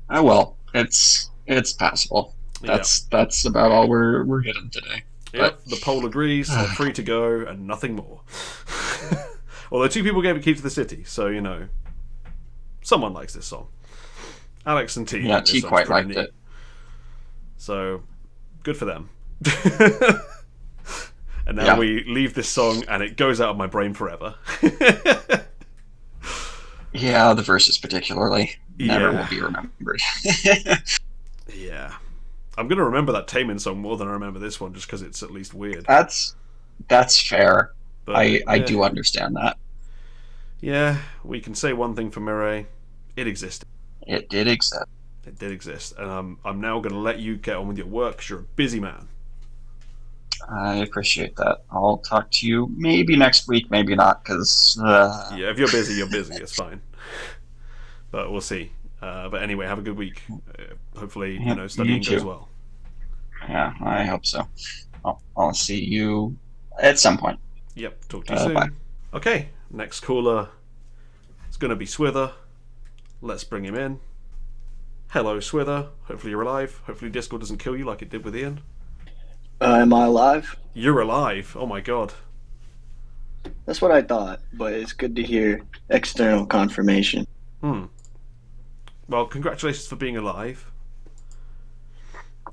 well, it's passable. That's about all we're getting today. Yep, the poll agrees. They're free to go and nothing more. Although 2 people gave it Key to the City, so someone likes this song. Alex and T. Yeah, T quite liked it. So good for them. And now we leave this song and it goes out of my brain forever. Yeah, the verses particularly never will be remembered. Yeah. I'm going to remember that Taemin song more than I remember this one just because it's at least weird. That's fair. But, I do understand that. Yeah, we can say one thing for Mirae. It existed. It did exist. It did exist, and I'm now going to let you get on with your work because you're a busy man. I appreciate that. I'll talk to you maybe next week, maybe not, because... Yeah, if you're busy, you're busy. It's fine. But we'll see. But anyway, have a good week. Hopefully, studying goes well. Yeah, I hope so. I'll see you at some point. Yep, talk to you soon. Bye. Okay, next caller is going to be Swither. Let's bring him in. Hello, Swither. Hopefully you're alive. Hopefully Discord doesn't kill you like it did with Ian. Am I alive? You're alive. Oh my god. That's what I thought, but it's good to hear external confirmation. Well, congratulations for being alive.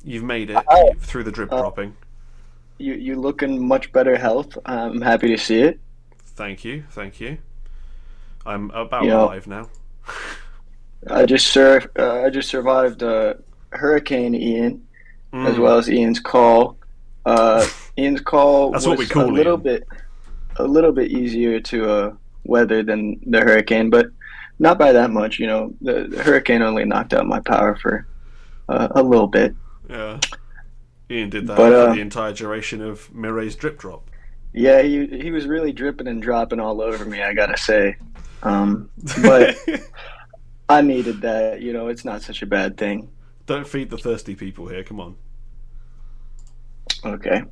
You've made it through the drip dropping. You look in much better health. I'm happy to see it. Thank you. I'm about alive now. I just survived Hurricane Ian, as well as Ian's call. Ian's call That's was what we call a little bit easier to weather than the hurricane, but not by that much. The hurricane only knocked out my power for a little bit. Yeah. Ian did that for the entire duration of Mirae's drip drop. Yeah, he was really dripping and dropping all over me, I gotta say. But I needed that. It's not such a bad thing. Don't feed the thirsty people here. Come on. Okay.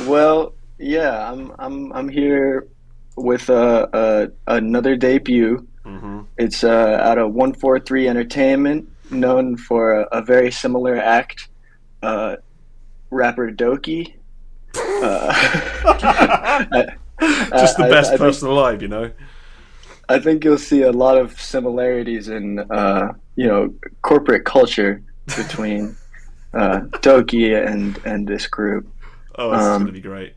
Well, yeah, I'm here with another debut. Mm-hmm. It's out of 143 Entertainment, known for a very similar act, rapper Doki. Just the best person alive, I think you'll see a lot of similarities in corporate culture between Doki and this group. Oh, this is going to be great.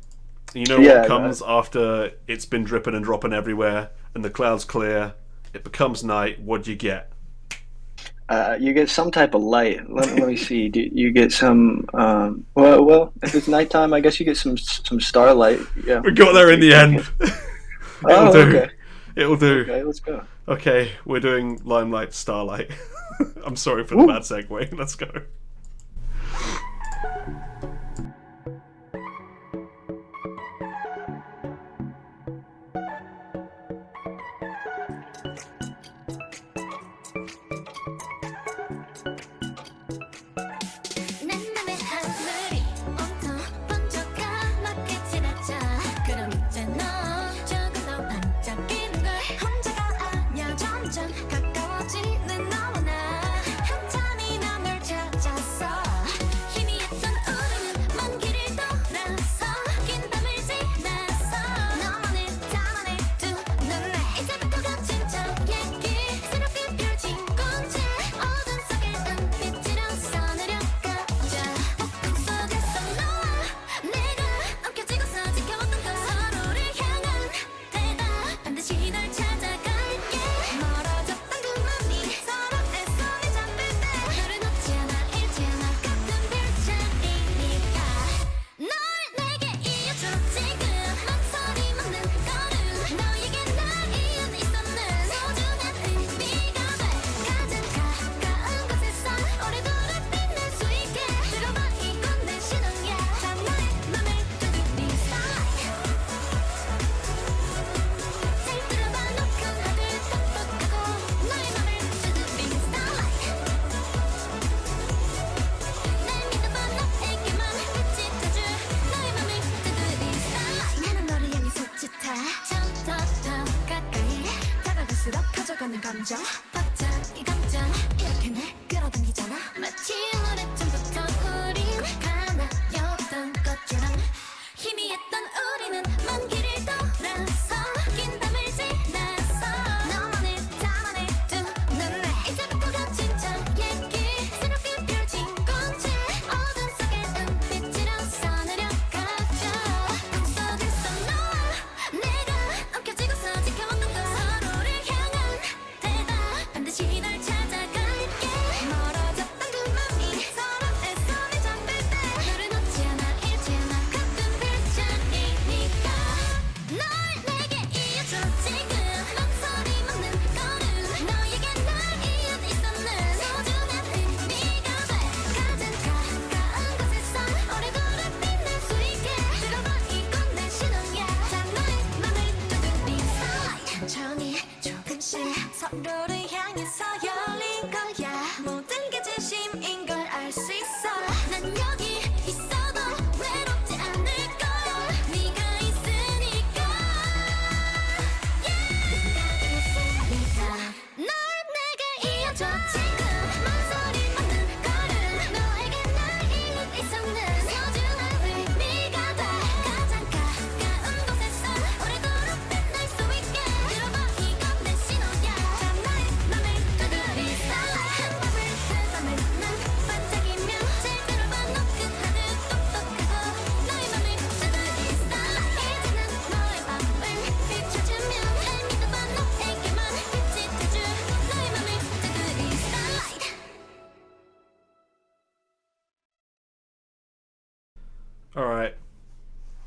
What comes after it's been dripping and dropping everywhere and the clouds clear, it becomes night, what do you get? You get some type of light. Let me see. You get some. Well, if it's nighttime, I guess you get some starlight. Yeah, we got there in the end. It'll do. Okay. It'll do. Okay, let's go. Okay, we're doing Limelight, Starlight. I'm sorry for the bad segue. Let's go. All right.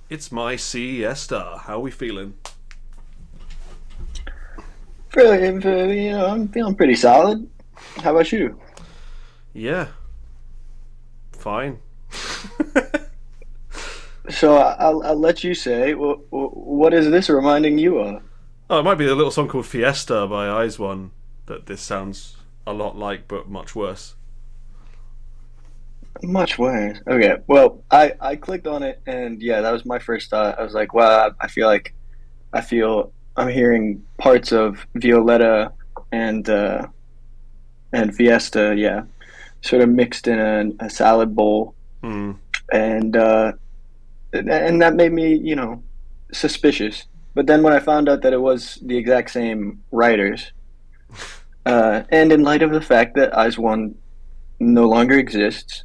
It's my siesta. How are we feeling? I'm feeling pretty solid. How about you? Yeah. Fine. So I'll let you say. What is this reminding you of? Oh, it might be a little song called Fiesta by Eyes One that this sounds a lot like, but much worse. Much worse. Okay. Well, I clicked on it, and yeah, that was my first thought. I was like, wow, I feel I'm hearing parts of Violetta and Fiesta, yeah, sort of mixed in a salad bowl, Hmm. and that made me, suspicious. But then when I found out that it was the exact same writers, and in light of the fact that Eyes One no longer exists,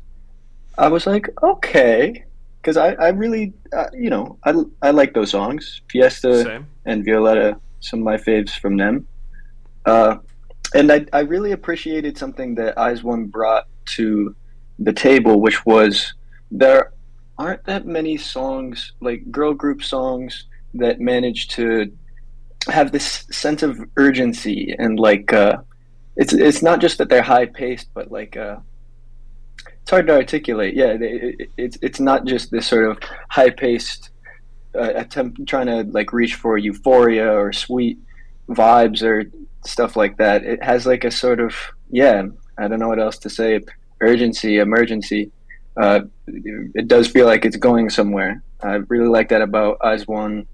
I was like, okay, because I really, I like those songs, Fiesta Same. and Violetta, some of my faves from them. Uh, and I really appreciated something that Eyes One brought to the table, which was there aren't that many songs, like girl group songs, that manage to have this sense of urgency and like it's not just that they're high paced, but like it's hard to articulate. Yeah, it's not just this sort of high paced attempt trying to like reach for euphoria or sweet vibes or stuff like that. It has like a sort of, yeah, I don't know what else to say, urgency, emergency. It does feel like it's going somewhere. I really like that about Eyes One,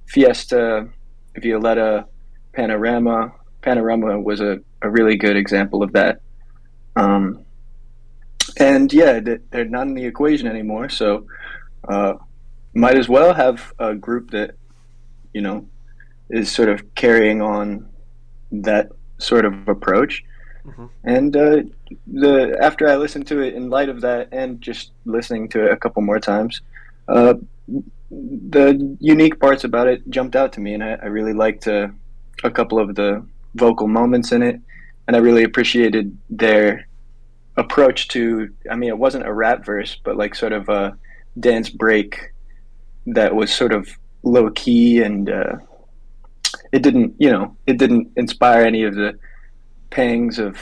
Fiesta, Violetta, Panorama. Panorama was a really good example of that. Um, and yeah, they're not in the equation anymore, so uh, might as well have a group that you know is sort of carrying on that sort of approach. Hmm. And the after I listened to it in light of that, and just listening to it a couple more times, uh, the unique parts about it jumped out to me, and I really liked a couple of the vocal moments in it, and I really appreciated their approach to. I mean, it wasn't a rap verse, but like sort of a dance break that was sort of low key, and it didn't inspire any of the pangs of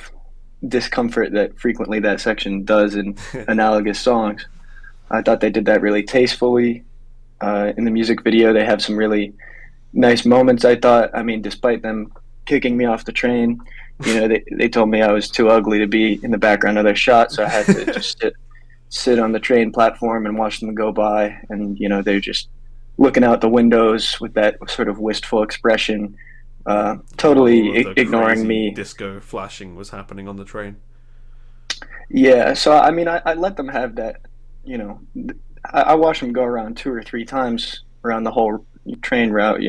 discomfort that frequently that section does in analogous songs. I thought they did that really tastefully. In the music video, they have some really nice moments. I thought, I mean, despite them kicking me off the train, they told me I was too ugly to be in the background of their shot, so I had to just sit on the train platform and watch them go by. And they're just looking out the windows with that sort of wistful expression, All of totally the ignoring crazy me. disco flashing was happening on the train. Yeah, so I mean, I let them have that. You know, I watched them go around two or three times around the whole train route.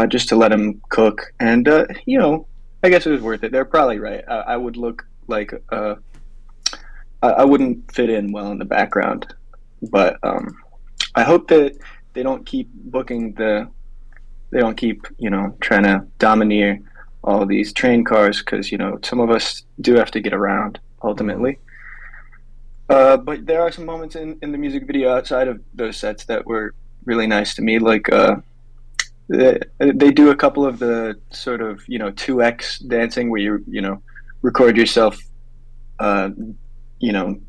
Just to let them cook, and I guess it was worth it. They're probably right. I would look like I wouldn't fit in well in the background, but I hope that they don't keep booking they don't keep trying to domineer all these train cars, because some of us do have to get around Hmm. ultimately. But there are some moments in the music video outside of those sets that were really nice to me. Like they do a couple of the sort of 2x dancing where you record yourself uh,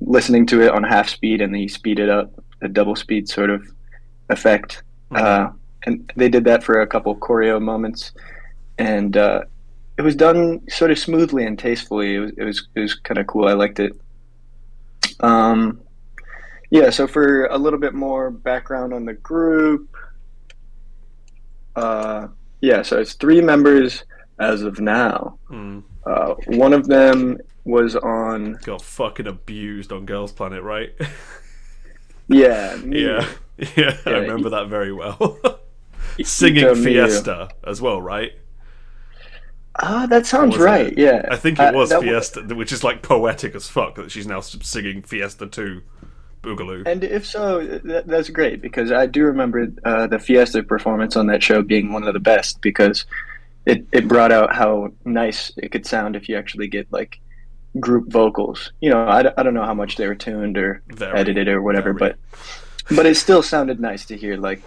listening to it on half speed, and then you speed it up, a double speed sort of effect. Hmm. Uh, and they did that for a couple choreo moments, and it was done sort of smoothly and tastefully. It was kind of cool. I liked it. Um, yeah. So for a little bit more background on the group, uh, yeah. So it's three members as of now. Mm. One of them was on. Got fucking abused on Girls Planet, right? Yeah, Yeah, Miu. yeah, I Yeah, remember that very well. Ito Singing Miu. Fiesta as well, right? Ah, that Or sounds was it? right. Yeah, I think it was that w- Fiesta, which is like poetic as fuck that she's now singing Fiesta 2 Boogaloo. and if so, that's great, because I do remember the Fiesta performance on that show being one of the best, because it brought out how nice it could sound if you actually get like group vocals. I don't know how much they were tuned or Very, edited or whatever, very. but but it still sounded nice to hear like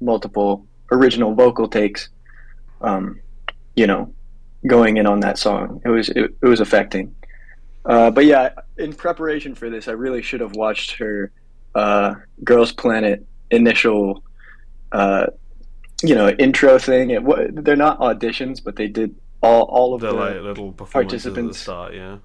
multiple original vocal takes. You know, going in on that song, it was affecting. But yeah, in preparation for this, I really should have watched her Girls Planet initial, intro thing. They're not auditions, but they did all of The the like little performances at the participants. start, yeah.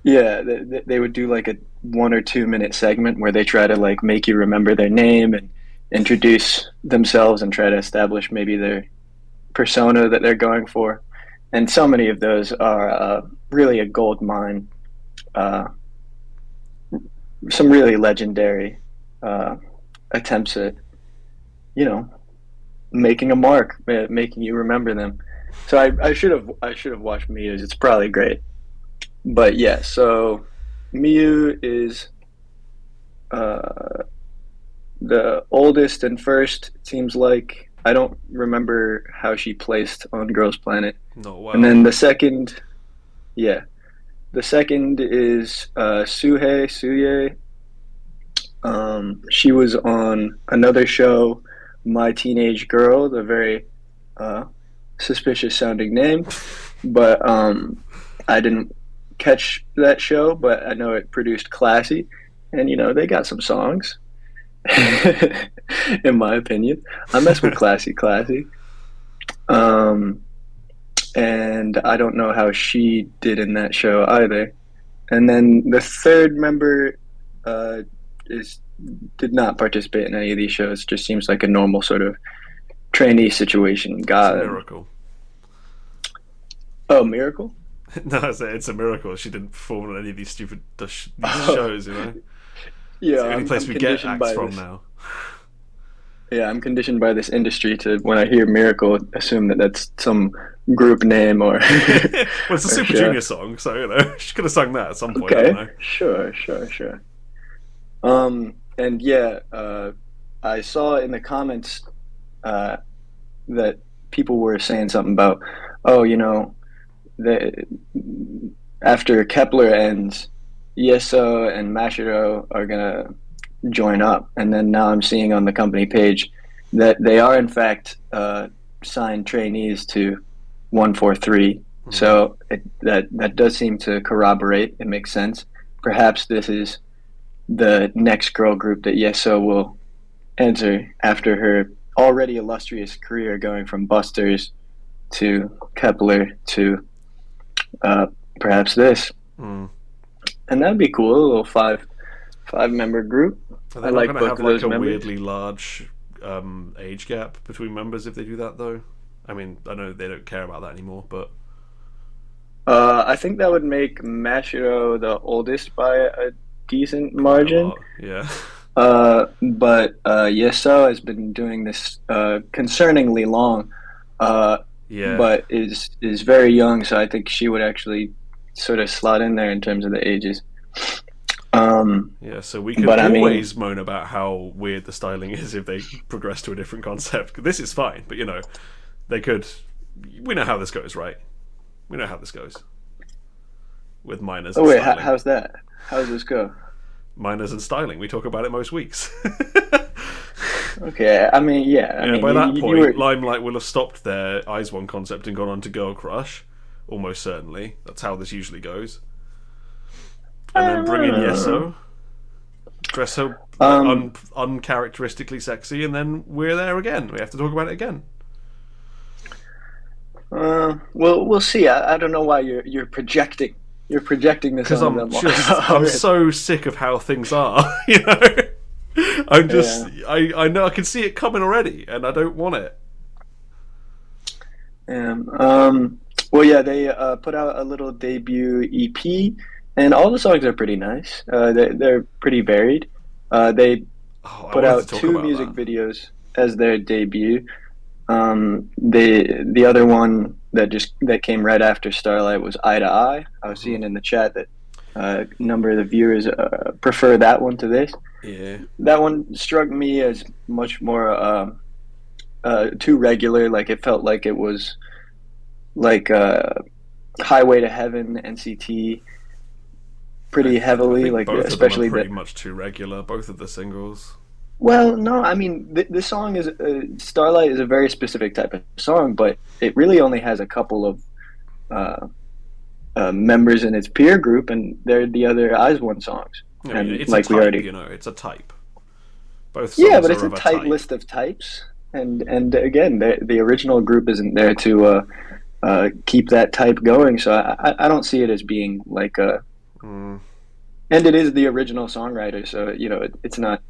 Yeah, they would do like a 1 or 2 minute segment where they try to like make you remember their name and introduce themselves and try to establish maybe their persona that they're going for. And so many of those are really a gold mine. Uh, some really legendary attempts at, making a mark, making you remember them. So I should have watched Miu's. It's probably great. But yeah, so Miu is the oldest and first. It seems like I don't remember how she placed on Girls Planet. Not well. And then the second, yeah, the second is Suye. She was on another show, My Teenage Girl, the very suspicious sounding name, but I didn't catch that show, but I know it produced Classy, and they got some songs. In my opinion, I mess with Classy. And I don't know how she did in that show either. And then the third member did not participate in any of these shows. Just seems like a normal sort of trainee situation. It's Got a it. miracle. Oh, Miracle? No, it's a miracle she didn't perform on any of these stupid shows, Yeah, It's the only place I'm we get conditioned acts by from this. now. Yeah, I'm conditioned by this industry to, when I hear Miracle, assume that that's some group name or. Well, it's a or Super show. Junior song, so she could have sung that at some point. I don't Okay, know. sure. And yeah, I saw in the comments that people were saying something about, oh, the after Kepler ends, Yeso and Mashiro are gonna join up, and then now I'm seeing on the company page that they are in fact signed trainees to 143. So that does seem to corroborate. It makes sense. Perhaps this is the next girl group that Yeso will enter after her already illustrious career, going from Busters to Kepler to perhaps this. Mm. And that'd be cool. A little five member group. Are they I not like going to both have of like those a members. weirdly large age gap between members if they do that, though? I mean, I know they don't care about that anymore, but I think that would make Mashiro the oldest by a decent quite a margin. lot, yeah. But Yeso has been doing this concerningly long, Yeah. but is very young, so I think she would actually sort of slot in there in terms of the ages. Yeah, so we can But I mean- always moan about how weird the styling is if they progress to a different concept. This is fine, but they could. We know how this goes, right? We know how this goes with minors. Oh And wait, styling. how's that? How does this go? Minors and styling. We talk about it most weeks. Okay, I mean, yeah. I mean, By that you point, were- Limelight will have stopped their Eyes One concept and gone on to Girl Crush, almost certainly. That's how this usually goes. And then bring in Yeso, dress her uncharacteristically sexy, and then we're there again. We have to talk about it again. well, we'll see. I don't know why you're projecting. You're projecting this Because on I'm them. I'm so sick of how things are, I'm just, I know I can see it coming already, and I don't want it. Well, yeah, they put out a little debut EP, and all the songs are pretty nice. They're pretty varied. They Oh, I put wanted out to talk 2 about music that. videos as their debut. The other one that came right after Starlight was Eye to Eye. I was seeing in the chat that a number of the viewers prefer that one to this. Yeah. That one struck me as much more too regular. Like it felt like it was like Highway to Heaven, NCT pretty I heavily, think like both especially of them are the. pretty much too regular. Both of the singles. Well, no, I mean this song is Starlight is a very specific type of song, but it really only has a couple of uh, members in its peer group, and they're the other Eyes One songs. I mean, And it's like a we type, already, you know. It's a type. Both yeah, songs but it's are a of a tight type. list of types, and again, the original group isn't there to keep that type going. So I don't see it as being like a, Mm. and it is the original songwriter, so it's not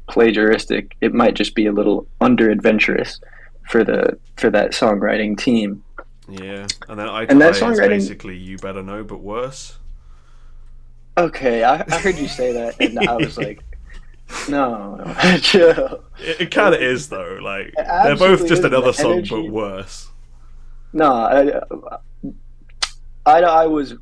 plagiaristic. It might just be a little under adventurous for that songwriting team. Yeah, and then I And that is songwriting, basically You Better Know, but worse. okay, I heard you say that, and I was like, no, chill. It kind of is though. Like It they're both absolutely just is. another The song, energy, but worse. no, I was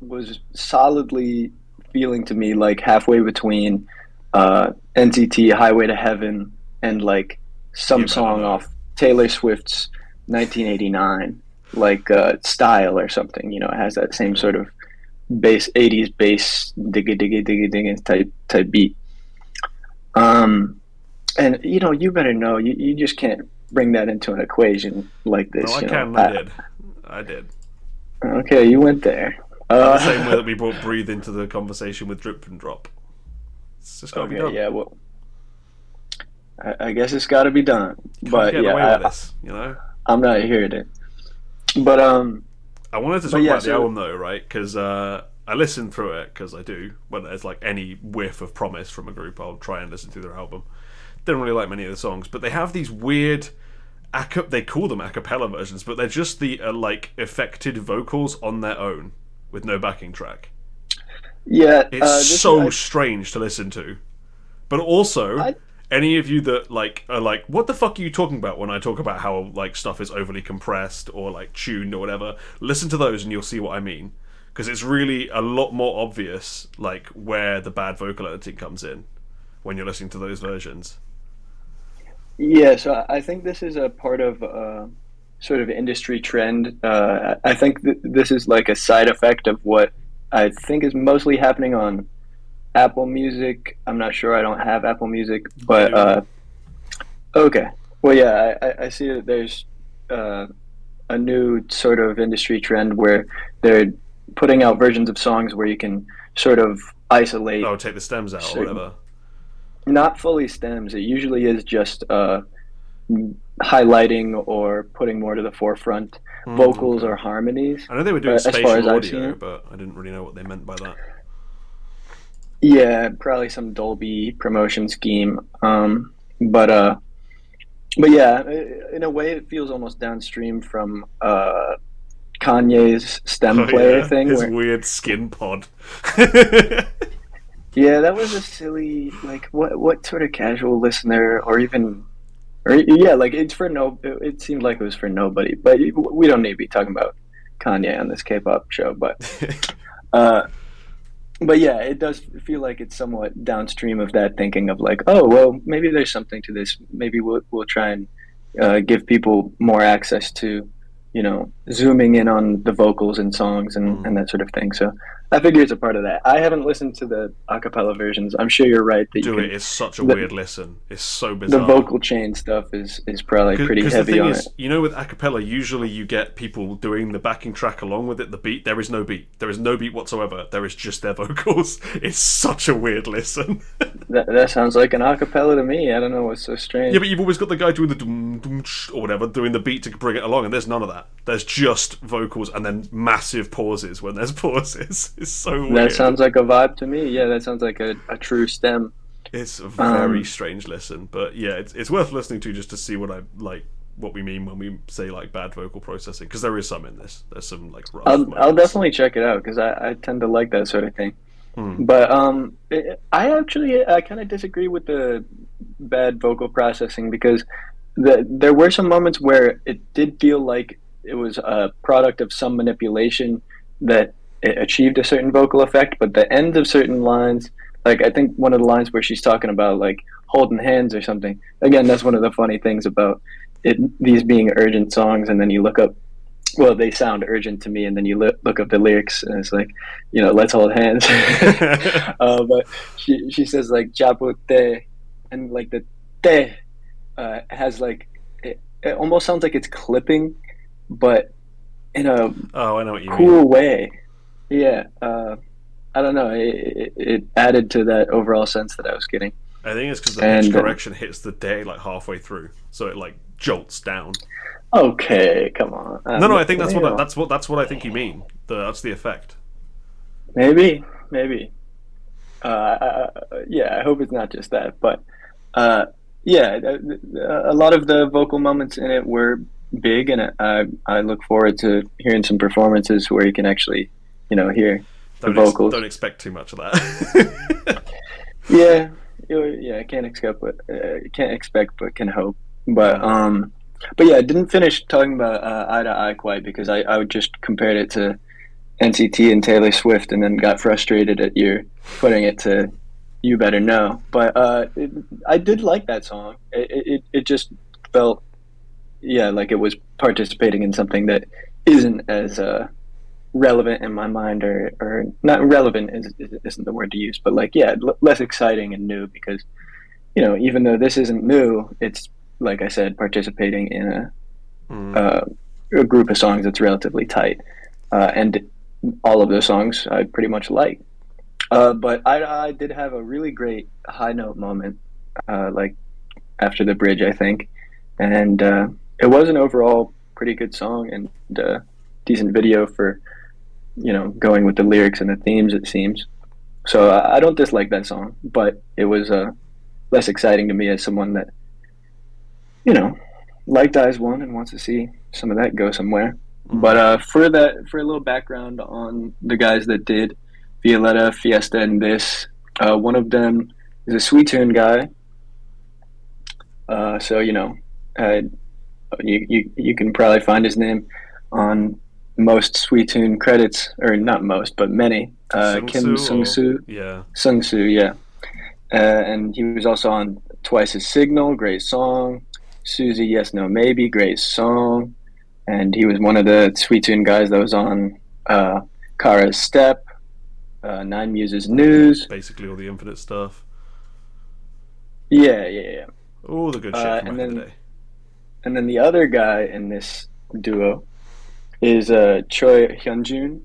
solidly feeling to me like halfway between NCT Highway to Heaven and like You some Better song Know. off Taylor Swift's 1989, like Style or something. It has that same sort of bass 80s bass digga digga digga digga type beat. And you better know you just can't bring that into an equation like this. No, I you know. can. I did. Okay, you went there. In the same way that we brought Breathe into the conversation with Drip and Drop. It's just got to be Okay, done. yeah, well, I guess it's got to be done. Can't But get yeah, away with this, you know. I'm not hearing it. But I wanted to But talk yeah, about the so- album though, right? Because I listened through it because I do. When there's like any whiff of promise from a group, I'll try and listen through their album. Didn't really like many of the songs, but they have these weird. They call them a cappella versions, but they're just the like affected vocals on their own with no backing track. yeah, It's this so is, strange to listen to. But also, I- any of you that like are like, what the fuck are you talking about when I talk about how like stuff is overly compressed or like tuned or whatever? Listen to those and you'll see what I mean. Because it's really a lot more obvious like where the bad vocal editing comes in when you're listening to those versions. yeah. So I think this is a part of sort of industry trend. I think this is like a side effect of what I think is mostly happening on Apple Music. I'm not sure. I don't have Apple Music, but okay. Well, yeah, I see that there's a new sort of industry trend where they're putting out versions of songs where you can sort of isolate, Oh, take the stems out or certain- whatever. not fully stems. It usually is just highlighting or putting more to the forefront vocals or harmonies. I know they were doing as far spatial as I've seen audio, it. but I didn't really know what they meant by that. Yeah, probably some Dolby promotion scheme. But yeah, in a way, it feels almost downstream from Kanye's stem player thing. His Where, weird skin pod. yeah, that was a silly, like, what sort of casual listener, or even, or yeah, like it's for no. It seemed like it was for nobody. But we don't need to be talking about Kanye on this K-pop show. But yeah, it does feel like it's somewhat downstream of that thinking of like, oh well, maybe there's something to this. Maybe we'll try and give people more access to, zooming in on the vocals and songs and that sort of thing. So I figure it's a part of that. I haven't listened to the acapella versions. I'm sure you're right that Do you it. can, It's such a the- weird listen. It's so the bizarre. vocal chain stuff is probably pretty Because the heavy thing on is, it. with a cappella, usually you get people doing the backing track along with it. The beat, there is no beat. There is no beat whatsoever. There is just their vocals. It's such a weird listen. That sounds like an acapella to me. I don't know what's so strange. Yeah, but you've always got the guy doing the dum dum sh or whatever, doing the beat to bring it along, and there's none of that. There's just vocals and then massive pauses when there's pauses. It's so weird. That sounds like a vibe to me. Yeah, that sounds like a true stem. It's a very strange listen, but yeah, it's worth listening to just to see what we mean when we say like bad vocal processing, because there is some in this. There's some like rough I'll moments. definitely check it out because I tend to like that sort of thing. Hmm. But I kind of disagree with the bad vocal processing because there were some moments where it did feel like it was a product of some manipulation that it achieved a certain vocal effect, but the end of certain lines, like I think one of the lines where she's talking about like holding hands or something. Again, that's one of the funny things about these being urgent songs, and then you look up well, they sound urgent to me, and then you look up the lyrics, and it's like, let's hold hands. But she says like "chapo te," and like the "te" has like it almost sounds like it's clipping, but in a Oh, I know what you cool mean. way. Yeah, I don't know. It added to that overall sense that I was getting. I think it's because the pitch And correction hits the day like halfway through, so it like jolts down. okay, come on. No, I think that's You what know, that's what I think you mean. That's the effect. maybe. Yeah, I hope it's not just that, but yeah, a lot of the vocal moments in it were big, and I look forward to hearing some performances where you can actually, hear the vocals. Don't expect too much of that. Yeah, yeah, can't expect, but can hope. But yeah, I didn't finish talking about Eye to Eye quite because I just compared it to NCT and Taylor Swift, and then got frustrated at you putting it to You Better Know. But I did like that song. It just felt, yeah, like it was participating in something that isn't as relevant in my mind, or not relevant isn't the word to use, but like, yeah, less exciting and new because, even though this isn't new, it's, like I said, participating in a group of songs that's relatively tight. And all of those songs I pretty much like. But I did have a really great high note moment, like after the bridge, I think. And it was an overall pretty good song and decent video for, going with the lyrics and the themes, it seems. So I don't dislike that song, but it was less exciting to me as someone that, liked Eyes One and wants to see some of that go somewhere. But for a little background on the guys that did Violetta, Fiesta, and this, one of them is a Sweetune guy. So you can probably find his name on most Sweetune credits, or not most, but many. Kim Sung-soo. Yeah. Sung-soo, yeah. And he was also on Twice's Signal, great song. Susie, Yes, No, Maybe, great song. And he was one of the Sweetune guys that was on Kara's Step, Nine Muses News. Basically all the Infinite stuff. Yeah. All the good shit from back in the day. And then the other guy in this duo is Choi Hyunjun,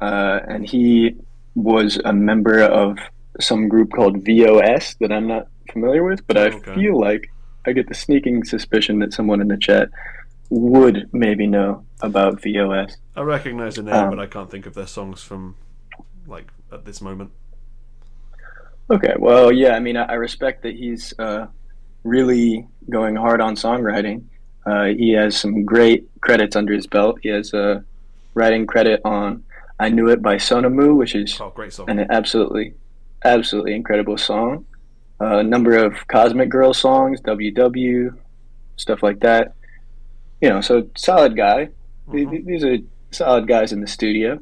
and he was a member of some group called VOS that I'm not familiar with, but I feel like I get the sneaking suspicion that someone in the chat would maybe know about VOS. I recognize the name, but I can't think of their songs from, like, at this moment. Okay, well, yeah, I mean, I respect that he's really going hard on songwriting. He has some great credits under his belt. He has a writing credit on I Knew It by Sonamu, which is great song. An absolutely incredible song. A number of Cosmic Girl songs, WW, stuff like that. So solid guy. These are solid guys in the studio.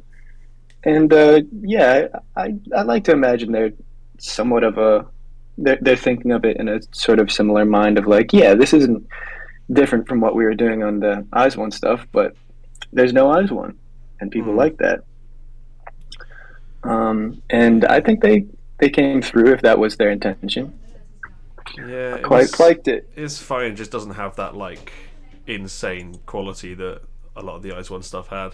And yeah, I like to imagine they're somewhat of they're thinking of it in a sort of similar mind of like, yeah, this isn't different from what we were doing on the Eyes One stuff, but there's no Eyes One, and people like that. And I think they came through if that was their intention. Yeah, quite liked it. It's fine. It just doesn't have that like insane quality that a lot of the Eyes One stuff had.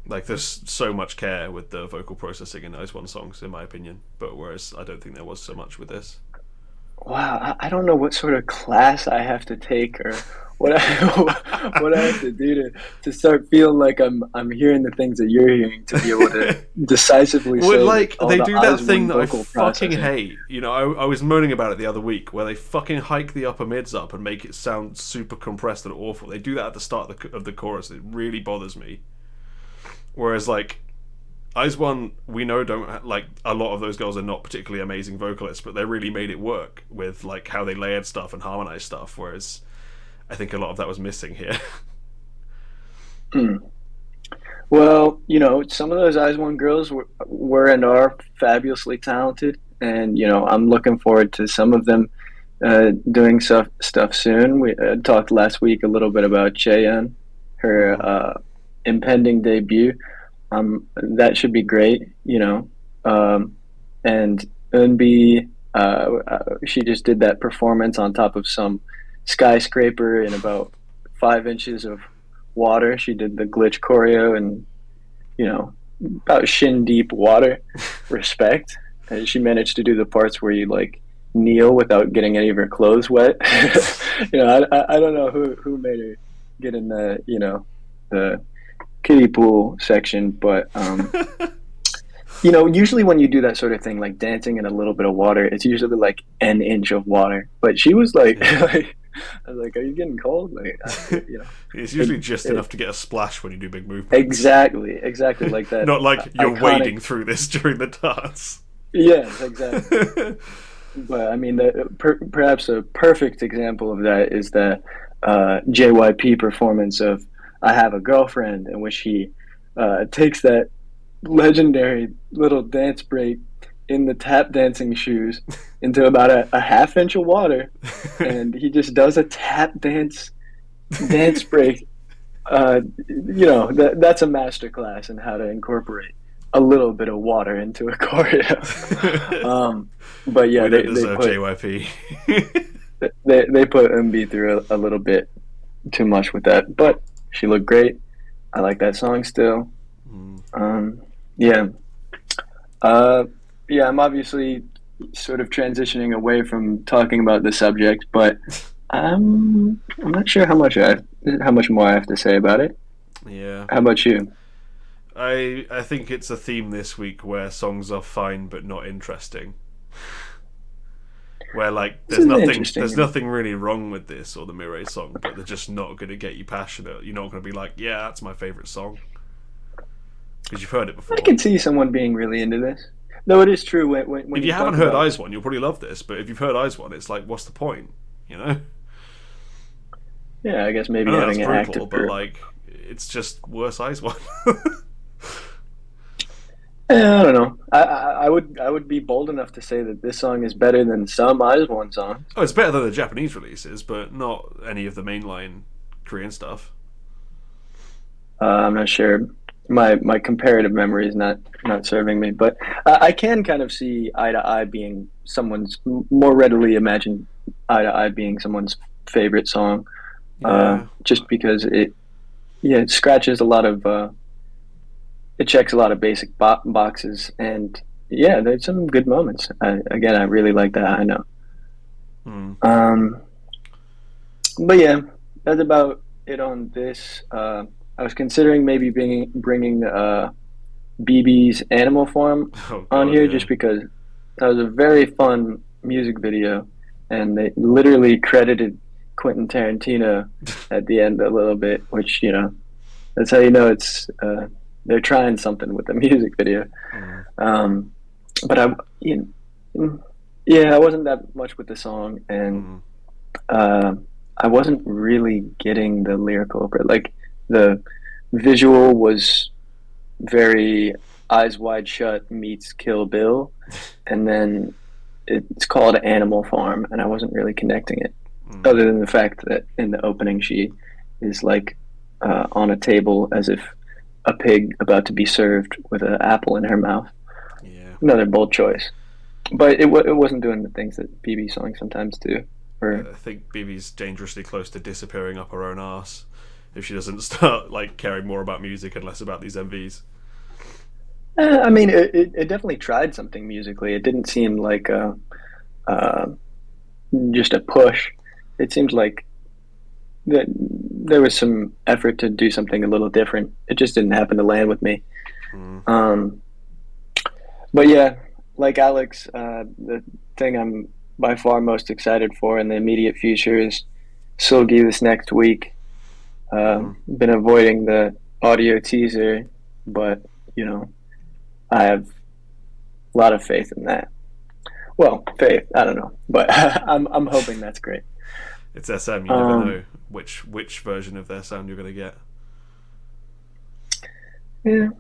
Like, there's so much care with the vocal processing in Eyes One songs, in my opinion. But whereas I don't think there was so much with this. Wow, I don't know what sort of class I have to take or what I have to do to start feeling like I'm hearing the things that you're hearing to be able to decisively say. Well, like, they do that Eyes thing One that I vocal fucking processing. hate. I was moaning about it the other week, where they fucking hike the upper mids up and make it sound super compressed and awful. They do that at the start of the chorus. It really bothers me. Whereas, like, Eyes One, we know like, a lot of those girls are not particularly amazing vocalists, but they really made it work with, like, how they layered stuff and harmonized stuff, whereas I think a lot of that was missing here. Well, some of those Eyes One girls were and are fabulously talented, and I'm looking forward to some of them doing stuff soon. We talked last week a little bit about Chaeyeon, her impending debut. That should be great, you know. And Eunbi, she just did that performance on top of some skyscraper in about 5 inches of water. She did the glitch choreo and, you know, about shin deep water. Respect. And she managed to do the parts where you like kneel without getting any of her clothes wet. You know, I don't know who made her get in the, you know, the kiddie pool section, but you know, usually when you do that sort of thing, like dancing in a little bit of water, it's usually like an inch of water. But she was like, like I was like, "Are you getting cold?" Like, you know, it's usually just enough to get a splash when you do big movements. Exactly, like that. Not like you're iconic... wading through this during the dance. Yes, exactly. But I mean, perhaps a perfect example of that is the JYP performance of "I Have a Girlfriend," in which he takes that legendary little dance break in the tap dancing shoes into about a half inch of water, and he just does a tap dance break. You know, that's a masterclass in how to incorporate a little bit of water into a choreo. But yeah, they put JYP. they put MB through a little bit too much with that, but she looked great. I like that song still. Yeah. Yeah, I'm obviously sort of transitioning away from talking about the subject, but I'm not sure how much more I have to say about it. Yeah. How about you? I think it's a theme this week where songs are fine but not interesting. Where like there's nothing really wrong with this or the Mirae song, but they're just not going to get you passionate. You're not going to be like, yeah, that's my favorite song. Because you've heard it before. I can see someone being really into this. Though it is true when if you haven't heard Eyes One, you'll probably love this. But if you've heard Eyes One, it's like, what's the point? You know? Yeah, I guess maybe I know having that's an brutal, active but group. like, it's just worse Eyes One. I don't know. I would be bold enough to say that this song is better than some Eyes One songs. Oh, it's better than the Japanese releases, but not any of the mainline Korean stuff. I'm not sure. My comparative memory is not serving me, but I can kind of see Eye to Eye being someone's more readily imagine Eye to Eye being someone's favorite song, just because it scratches a lot of it checks a lot of basic boxes, and yeah, there's some good moments. Again, I really like that. I know. But yeah, that's about it on this. I was considering maybe bringing BB's Animal Farm on here, just because that was a very fun music video, and they literally credited Quentin Tarantino at the end a little bit, which, you know, that's how you know it's they're trying something with the music video. But I wasn't that much with the song, and I wasn't really getting the lyrical, but like the visual was very Eyes Wide Shut meets Kill Bill, and then it's called Animal Farm, and I wasn't really connecting it, other than the fact that in the opening she is like on a table as if a pig about to be served with an apple in her mouth. Yeah, another bold choice, but it wasn't doing the things that BB songs sometimes do. I think BB's dangerously close to disappearing up her own arse if she doesn't start like caring more about music and less about these MVs. I mean, it definitely tried something musically. It didn't seem like just a push. It seems like that there was some effort to do something a little different. It just didn't happen to land with me. But yeah, like Alex, the thing I'm by far most excited for in the immediate future is Sulgi this next week. Been avoiding the audio teaser, but you know, I have a lot of faith in that. Well, faith, I don't know, but I'm hoping that's great. It's SM. You never know which version of their sound you're going to get.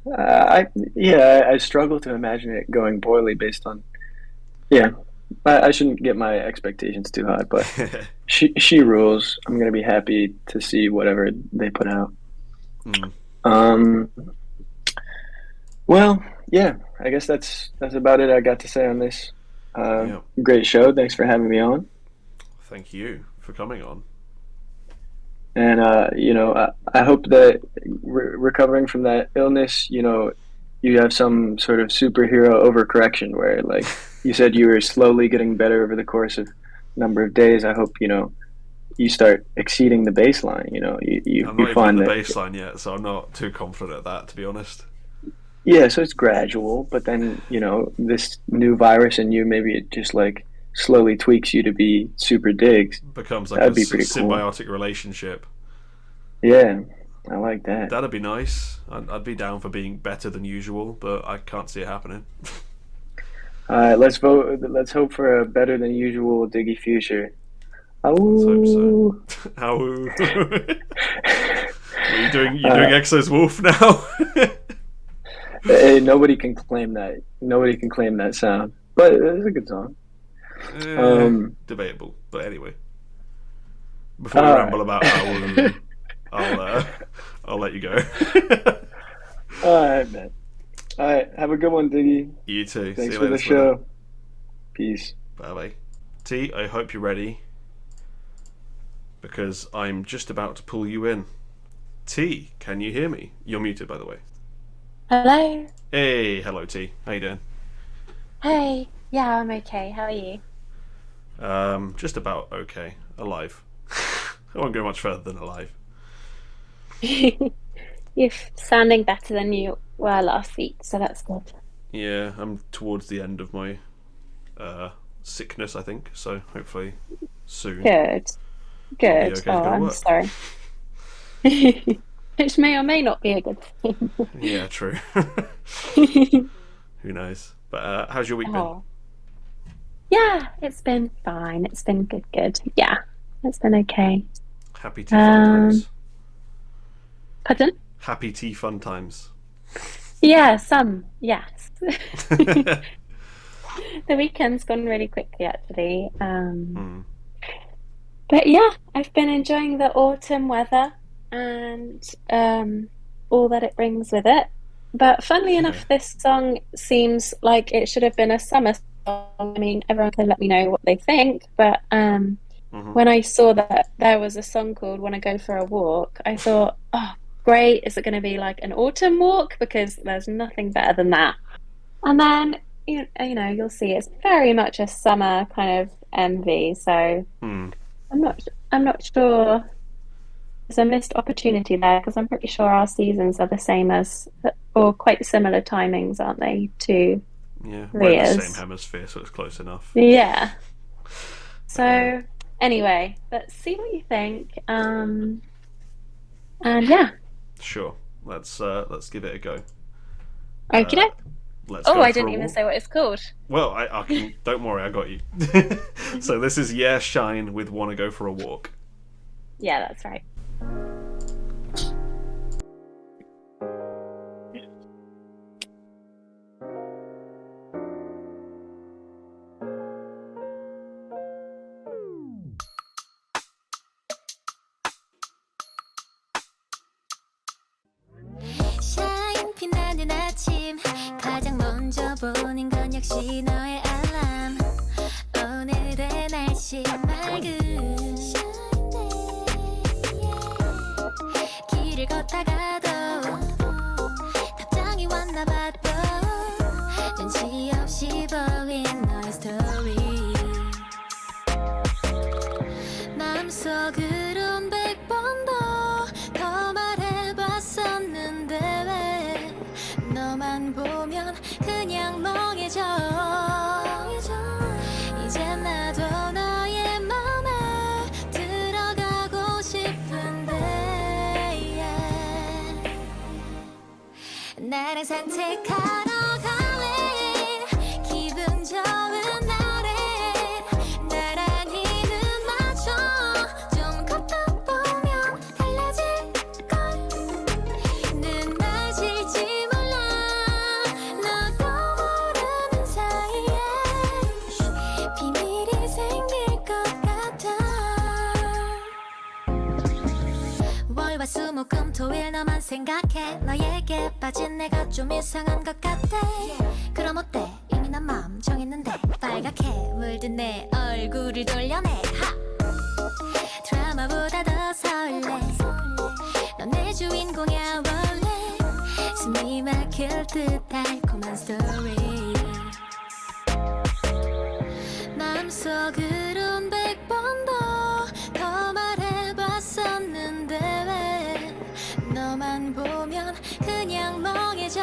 Yeah, I struggle to imagine it going poorly based on I shouldn't get my expectations too high, but she rules. I'm gonna be happy to see whatever they put out. Mm. Um, well, yeah, I guess that's about it I got to say on this. Yeah. Great show. Thanks for having me on. Thank you for coming on. And I hope that recovering from that illness, you have some sort of superhero overcorrection where, like you said, you were slowly getting better over the course of a number of days. I hope you start exceeding the baseline. You I'm not even at find the that baseline yet, so I'm not too confident at that, to be honest. yeah, so it's gradual, but then this new virus in you, maybe it just like slowly tweaks you to be super digs. Becomes like That'd a be pretty cool. symbiotic relationship. Yeah, I like that. That'd be nice. I'd be down for being better than usual, but I can't see it happening. All right, let's vote. Let's hope for a better than usual Diggy future. Let's hope Oh, so. How? Are you doing Exo's Wolf now? hey, nobody can claim that. Nobody can claim that sound, but it's a good song. Debatable, but anyway. Before we all ramble right. about I'll let you go. All right, man. All right, have a good one, Diggy. You too. Thanks See you for later, the show. Peace. Bye bye. T, I hope you're ready, because I'm just about to pull you in. T, can you hear me? You're muted, by the way. Hello. Hey, hello T. How you doing? Hey. Yeah, I'm okay. How are you? Just about okay. Alive. I won't go much further than alive. You're sounding better than you were last week, so that's good. Yeah, I'm towards the end of my sickness, I think. So hopefully soon. Good. I'll be Good. okay to Oh, go to I'm work. sorry. Which may or may not be a good thing. Yeah, true. Who knows? But how's your week been? Oh. Yeah, it's been fine. It's been good. Yeah, it's been okay. Happy tea fun times. Pardon? Happy tea fun times. Yeah, yes. The weekend's gone really quickly, actually. But yeah, I've been enjoying the autumn weather and all that it brings with it. But funnily enough, this song seems like it should have been a summer song. I mean, everyone can let me know what they think, but when I saw that there was a song called "Wanna Go for a Walk," I thought, oh, great, is it going to be like an autumn walk? Because there's nothing better than that. And then you'll see it's very much a summer kind of MV. So I'm not sure. There's a missed opportunity there because I'm pretty sure our seasons are the same as, or quite similar timings, aren't they? To Yeah, we're in the Ria's. same hemisphere, so it's close enough. Yeah. So anyway, let's see what you think. And yeah. Sure. Let's give it a go. Okay. Let's Oh, go I for didn't a even walk. say what it's called. Well, I can. Don't worry, I got you. So this is Yeahshine with "Wanna Go for a Walk." Yeah, that's right. 샤인 빛나는 아침 가장 먼저 보는 건 역시 너의 알람 오늘의 날씨 맑은 길을 걷다가도 답장이 왔나 봐도 눈치 없이 보인 너의 스토리 마음속으론 100번 더 말해봤었는데 왜 너만 보면 그냥 멍해져 이제 나도 너의 맘에 들어가고 싶은데 나랑 산책하러 갈래 기분 좋은 날에 나란히 눈 맞춰 좀 걷다 보면 달라질걸 눈 맞을지 몰라 너도 모르는 사이에 월수목금토일 너만 생각해 너에게 빠진 내가 좀 이상한 것 같아 그럼 어때 이미 난 마음 정했는데 빨갛게 물든 내 얼굴을 돌려내 드라마보다 더 설레 넌 내 주인공이야 원래 숨이 막힐 듯 달콤한 스토리 마음속으론 100번 더 말해봤었는데 왜 너만 보면 그냥 멍해져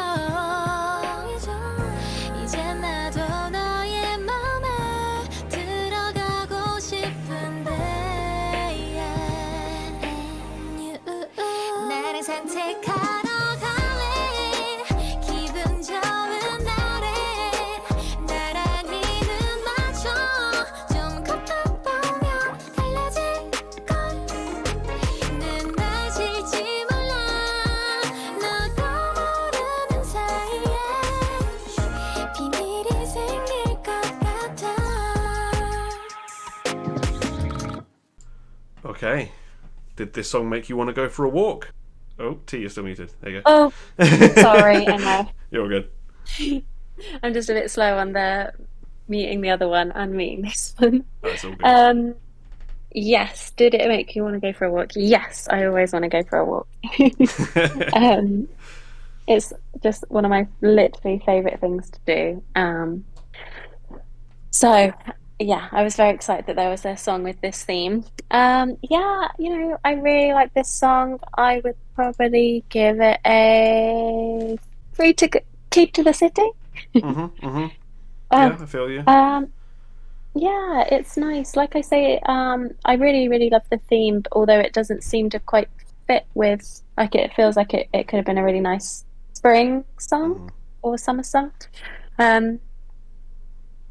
이제 나도 너의 맘에 들어가고 싶은데 나랑 산책하러 갈래 기분 좋은 날에 나란히 눈 맞춰 좀 걷다 보면 달라질걸 눈 맞을지 몰라 너도 모르는 사이에 비밀이 생길 것 같아 Okay. Did this song make you want to go for a walk? Oh, T, you're still muted. There you go. Oh, sorry, I know. You're all good. I'm just a bit slow on the meeting the other one and meeting this one. That's all good. Yes, did it make you want to go for a walk? Yes, I always want to go for a walk. It's just one of my literally favourite things to do. So, yeah, I was very excited that there was a song with this theme. Yeah, you know, I really like this song. I would probably give it a free ticket keep to the city. Yeah, I feel you. Yeah, it's nice. Like I say, I really, really love the theme, but although it doesn't seem to quite fit with, like, it feels like it could have been a really nice spring song or summer song.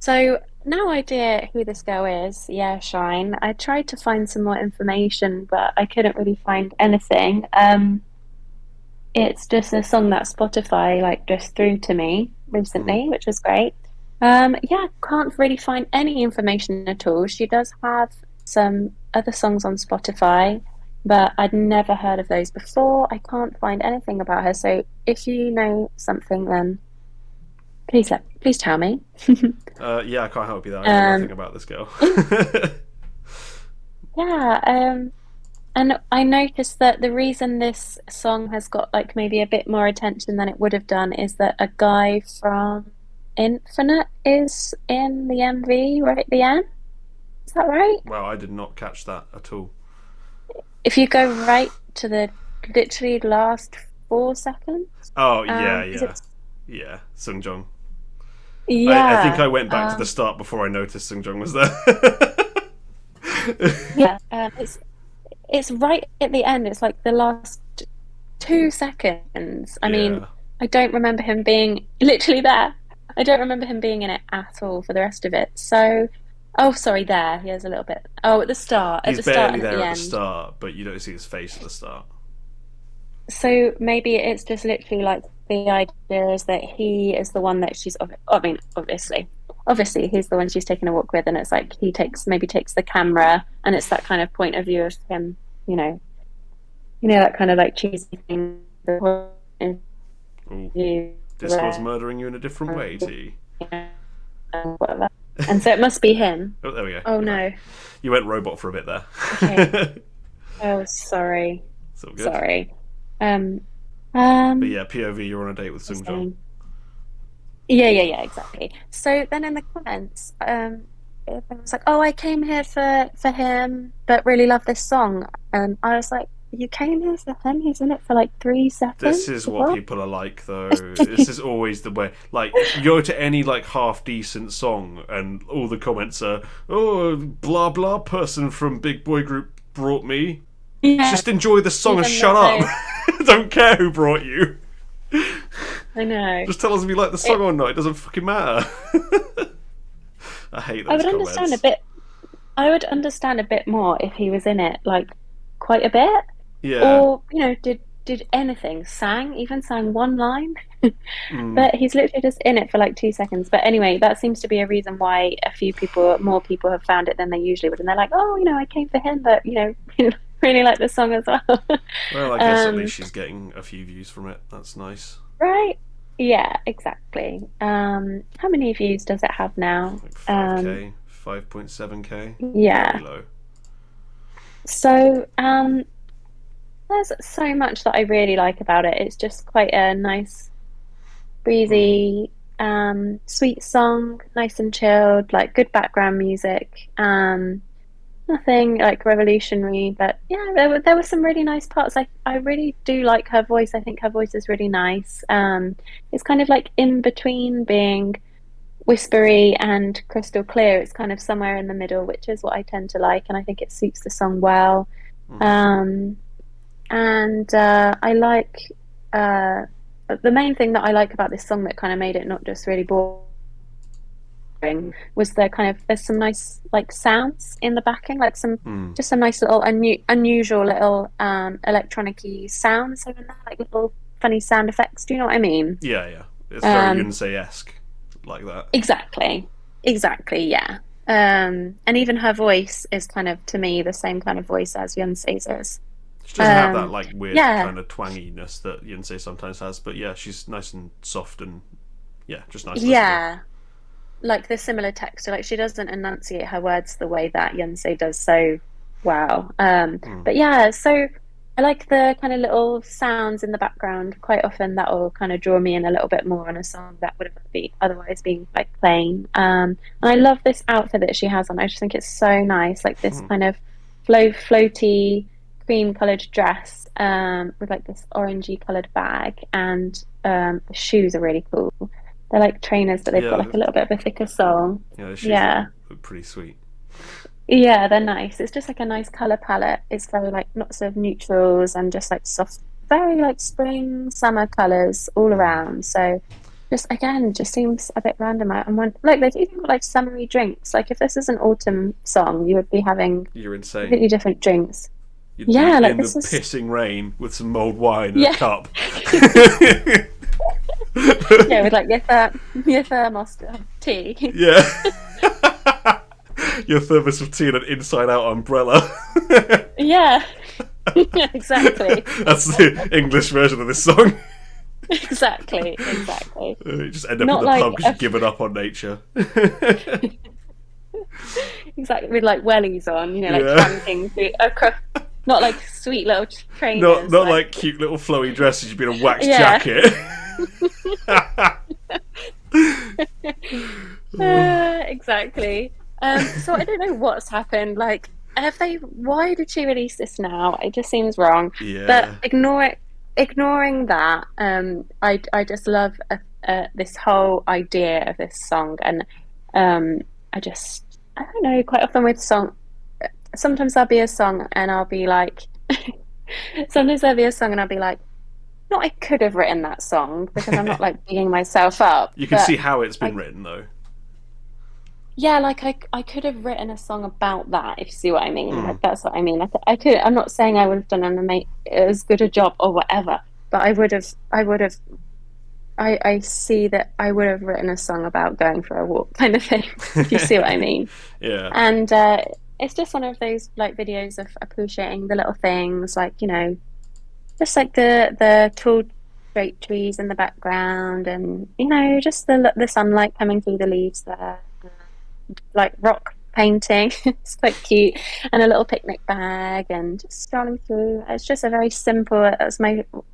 So, no idea who this girl is, Yeahshine. I tried to find some more information, but I couldn't really find anything. It's just a song that Spotify, like, just threw to me recently, which was great. Yeah, can't really find any information at all. She does have some other songs on Spotify, but I'd never heard of those before. I can't find anything about her. So if you know something, then please tell me. Yeah, I can't help you there. I know nothing about this girl. Yeah, and I noticed that the reason this song has got like maybe a bit more attention than it would have done is that a guy from Infinite is in the MV right at the end. Is that right? Well, I did not catch that at all. If you go right to the literally last 4 seconds. Oh, yeah. It... Yeah, Seungjong. Yeah. I think I went back to the start before I noticed Seungjong was there. Yeah, it's right at the end. It's like the last 2 seconds. I mean, I don't remember him being literally there. I don't remember him being in it at all for the rest of it. So, oh, sorry, there. He has a little bit. Oh, at the start. He's at the start barely and there at the at end. the start, but you don't see his face at the start. So maybe it's just literally like the idea is that he is the one that she's. I mean, obviously, he's the one she's taking a walk with, and it's like he takes the camera, and it's that kind of point of view of him. You know that kind of like cheesy thing. Discord's murdering you in a different way, T. Whatever. And so it must be him. Oh, there we go. Oh no. You went robot for a bit there. Okay. Oh, sorry. It's all good. Sorry. But yeah, POV, you're on a date with Seungjong. Yeah, exactly. So then in the comments, it was like, "Oh, I came here for him, but really love this song." And I was like, "You came here for him? He's in it for like 3 seconds." This is what people are like, though. This is always the way. Like, you go to any like half decent song, and all the comments are, "Oh, blah blah person from Big Boy Group brought me." Yeah. Just enjoy the song and Even shut though- up. Don't care who brought you. I know. Just tell us if you like the song or not. It doesn't fucking matter. I hate those I would comments. I would understand a bit more if he was in it, like, quite a bit. Yeah. Or, did anything, even sang one line. But he's literally just in it for like 2 seconds. But anyway, that seems to be a reason why more people have found it than they usually would. And they're like, "Oh, I came for him, but, really like the song as well. Well, I guess at least she's getting a few views from it. That's nice. Right? Yeah, exactly. How many views does it have now? Like 5k, 5.7k. Yeah. Very low. So, there's so much that I really like about it. It's just quite a nice, breezy, sweet song, nice and chilled, like good background music. Nothing like revolutionary, but yeah, there were some really nice parts. I really do like her voice. I think her voice is really nice. It's kind of like in between being whispery and crystal clear. It's kind of somewhere in the middle, which is what I tend to like, and I think it suits the song well. And I like the main thing that I like about this song that kind of made it not just really boring was there's some nice like sounds in the backing, like just some nice little unusual little electronic-y sounds over there, like little funny sound effects. Do you know what I mean? Yeah. It's very Yonsei-esque, like that. Exactly, yeah. And even her voice is kind of, to me, the same kind of voice as Yonsei's is. She doesn't have that like weird kind of twanginess that Yonsei sometimes has, but yeah, she's nice and soft and just nice. Yeah, like the similar texture. Like she doesn't enunciate her words the way that Yonsei does so well. But yeah, so I like the kind of little sounds in the background. Quite often that will kind of draw me in a little bit more on a song that would have otherwise been quite plain. And I love this outfit that she has on. I just think it's so nice, like this kind of floaty cream coloured dress with like this orangey coloured bag, and the shoes are really cool. They're like trainers, but they've got like a little bit of a thicker sole. Yeah, the shoes look pretty sweet. Yeah, they're nice. It's just like a nice colour palette. It's very like lots of neutrals and just like soft, very like spring, summer colours all around. So just seems a bit random. Like they've even got like summery drinks. Like if this is an autumn song, you would be having You're insane. completely different drinks. You'd be like in the pissing rain with some mulled wine in a cup. Yeah, with like your thermos of tea. Yeah. Your thermos of tea and an inside-out umbrella. Yeah. Exactly. That's the English version of this song. Exactly. You just end up Not in the like pub because you've given up on nature. Exactly, with like wellies on, tramping through across. Not like sweet little trainers. Not like cute little flowy dresses. You've been a wax jacket. Exactly. So I don't know what's happened. Like, why did she release this now? It just seems wrong. Yeah. But ignoring that, I just love this whole idea of this song, and I don't know. Quite often with song, sometimes there'll be a song and I'll be like, no, I could have written that song, because I'm not like beating myself up. You can see how it's been written, though. Yeah, like I could have written a song about that, if you see what I mean. Like that's what I mean. I could. I'm not saying I would have done as good a job or whatever, but I would have. I see that I would have written a song about going for a walk, kind of thing. If you see what I mean. Yeah. And it's just one of those like videos of appreciating the little things, like just like the tall straight trees in the background, and just the sunlight coming through the leaves there. Like rock painting. It's quite cute, and a little picnic bag, and just strolling through. It's just a very simple,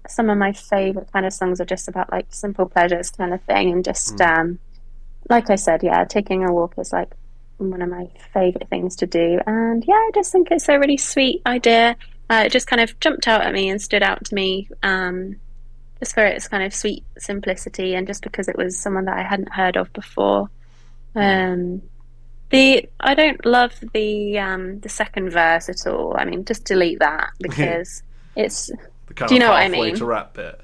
some of my favorite kind of songs are just about like simple pleasures kind of thing, and just like I said, taking a walk is like one of my favorite things to do. And I just think it's a really sweet idea. It just kind of jumped out at me and stood out to me, just for its kind of sweet simplicity, and just because it was someone that I hadn't heard of before. I don't love the second verse at all. I mean, just delete that, because it's. The kind do you know of what I halfway mean? to rap bit.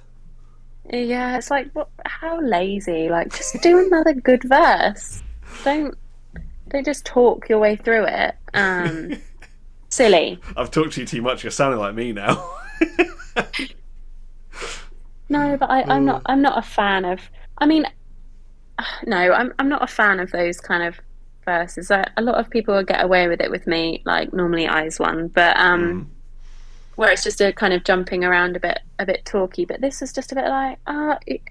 Yeah, it's like, how lazy! Like, just do another good verse. Don't just talk your way through it. Silly. I've talked to you too much. You're sounding like me now. No, but I'm not a fan of. I mean, no, I'm not a fan of those kind of verses. A lot of people will get away with it with me, like normally Eyes One, but where it's just a kind of jumping around a bit talky. But this is just a bit like,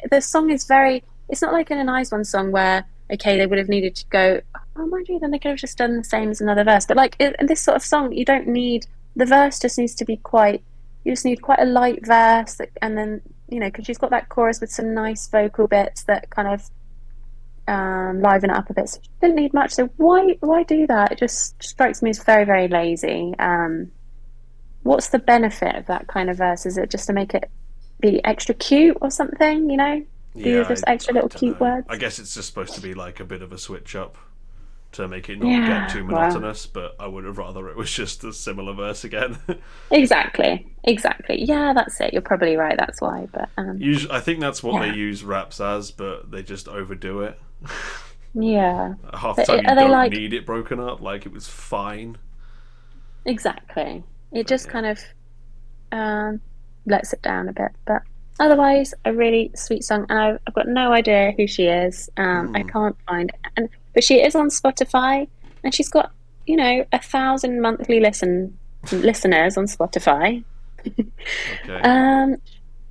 the song is very. It's not like in an Eyes One song where okay they would have needed to go. Oh, mind you, then they could have just done the same as another verse. But like in this sort of song, you don't need the verse. Just needs to be quite. You just need quite a light verse, and then because she's got that chorus with some nice vocal bits that kind of liven it up a bit. So she didn't need much. So why do that? It just strikes me as very, very lazy. What's the benefit of that kind of verse? Is it just to make it be extra cute or something? Yeah, just extra little cute words. I guess it's just supposed to be like a bit of a switch up to make it not get too monotonous. But I would have rather it was just a similar verse again. Exactly. Yeah, that's it. You're probably right. That's why. But I think that's what they use raps as, but they just overdo it. Yeah. Half the time you don't need it broken up. Like it was fine. Exactly. It just kind of lets it down a bit, but otherwise, a really sweet song. And I've got no idea who she is. I can't find it. But she is on Spotify, and she's got 1,000 monthly listeners on Spotify. Okay.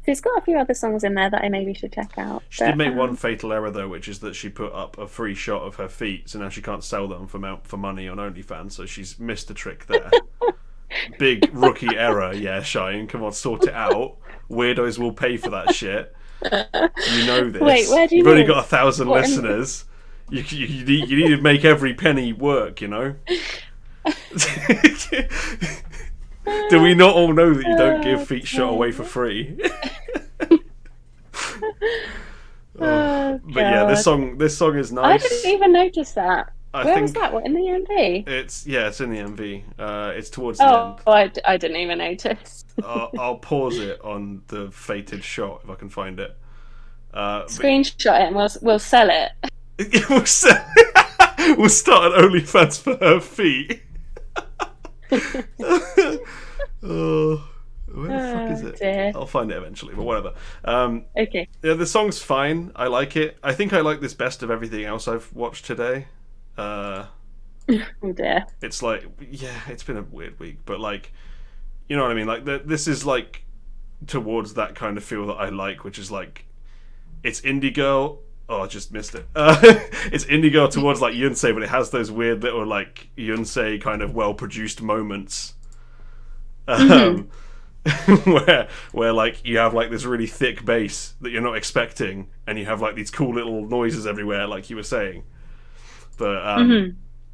So she's got a few other songs in there that I maybe should check out. She did make one fatal error though, which is that she put up a free shot of her feet, so now she can't sell them for money on OnlyFans. So she's missed a trick there. Big rookie error, Yeahshine. Come on, sort it out. Weirdos will pay for that shit. You know this. Wait, where do you You've only mean? got 1,000 listeners. You need to make every penny work, Do we not all know that you don't give feet shot away for free? But yeah, this song is nice. I didn't even notice that. Where was think that? What, in the MV? it's in the MV. It's towards the end. Oh, I didn't even notice. I'll pause it on the fated shot if I can find it. Screenshot it and we'll sell it. We'll start an OnlyFans for her feet. Oh, where the fuck is it? Dear. I'll find it eventually, but whatever. Okay. Yeah, the song's fine. I like it. I think I like this best of everything else I've watched today. Oh dear. It's like, it's been a weird week, but like, you know what I mean? Like, this is like towards that kind of feel that I like, which is like, it's indie girl. Oh, I just missed it. It's indie girl towards like Yunsei, but it has those weird little like Yunsei kind of well-produced moments. Where like you have like this really thick bass that you're not expecting, and you have like these cool little noises everywhere, like you were saying. But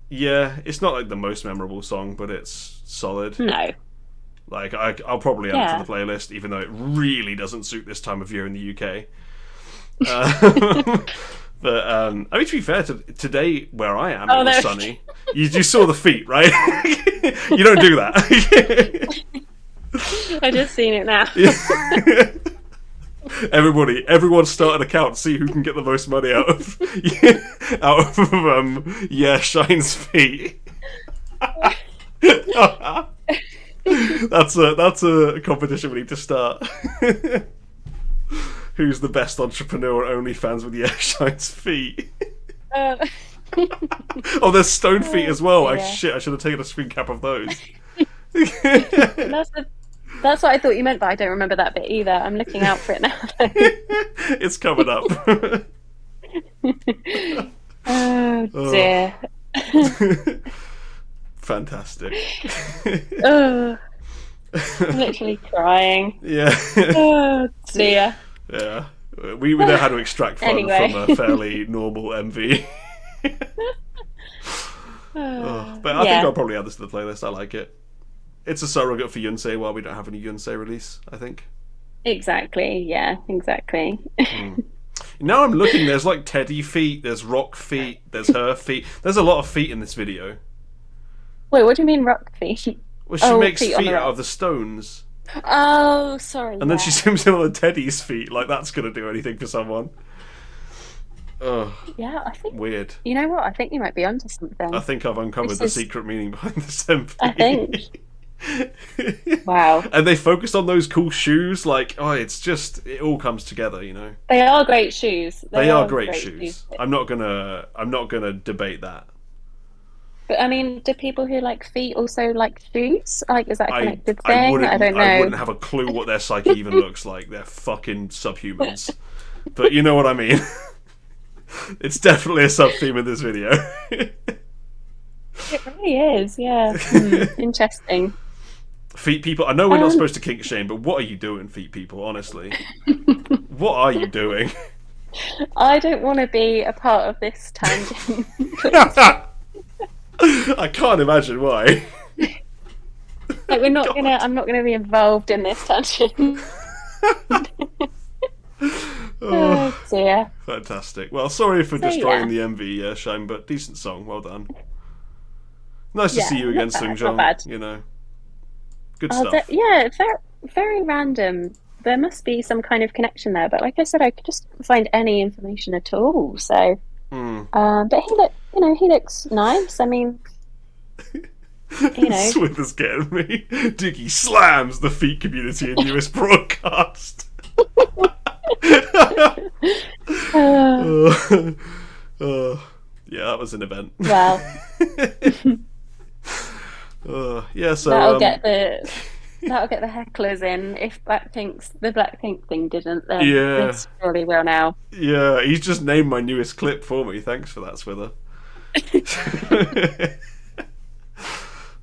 yeah, it's not like the most memorable song, but it's solid. No. Like I'll probably add it to the playlist, even though it really doesn't suit this time of year in the UK. But I mean, to be fair, today where I am, it was sunny. You saw the feet, right? You don't do that. I just seen it now. Everyone start an account, see who can get the most money out of Yeahshine's feet. That's a competition we need to start. Who's the best entrepreneur on OnlyFans with Yeahshine's feet? Oh, there's stone feet as well. Shit, I should have taken a screen cap of those. That's what I thought you meant, but I don't remember that bit either. I'm looking out for it now. It's coming up. Oh dear. Fantastic. I'm literally crying. Yeah. Oh dear. Yeah. We know how to extract fun Anyway. from a fairly normal MV. But I think I'll probably add this to the playlist. I like it. It's a surrogate for Yunsei while we don't have any Yunsei release, I think. Exactly, yeah, exactly. Now I'm looking, there's like Teddy feet, there's rock feet, there's her feet. There's a lot of feet in this video. Wait, what do you mean rock feet? Well, she makes feet on out of the stones. Oh, sorry. And then she zooms in on the Teddy's feet, like that's going to do anything for someone. Ugh. Yeah, I think... Weird. You know what? I think you might be onto something. I think I've uncovered the secret meaning behind this MV. I think. Wow. And they focused on those cool shoes, like, it all comes together, you know. They are great shoes. They are great shoes. I'm not gonna debate that. But I mean, do people who like feet also like shoes? Like, is that a I connected I thing? wouldn't I don't I know. wouldn't have a clue what their psyche even looks like. They're fucking subhumans. But you know what I mean. It's definitely a sub theme in this video. It really is, yeah. Interesting. Feet people. I know we're not supposed to kink shame, but what are you doing, feet people? Honestly, what are you doing? I don't want to be a part of this tangent. I can't imagine why. Like, I'm not gonna be involved in this tangent. Oh dear. Fantastic. Well, sorry for destroying yeah. the MV, Yeahshine, but decent song. Well done. Nice to Yeah, see you again, not bad, Sung not bad. You know, good Oh, stuff. yeah, very, very random. There must be some kind of connection there, but like I said, I just couldn't find any information at all. So, but he looks nice. I mean, you know, Swither's getting me. Diggy slams the feet community in US broadcast. Yeah, that was an event. well, Yeah, so that'll get the hecklers in. If the Blackpink thing didn't, then Yeah. this surely will now. yeah, he's just named my newest clip for me. Thanks for that, Swither.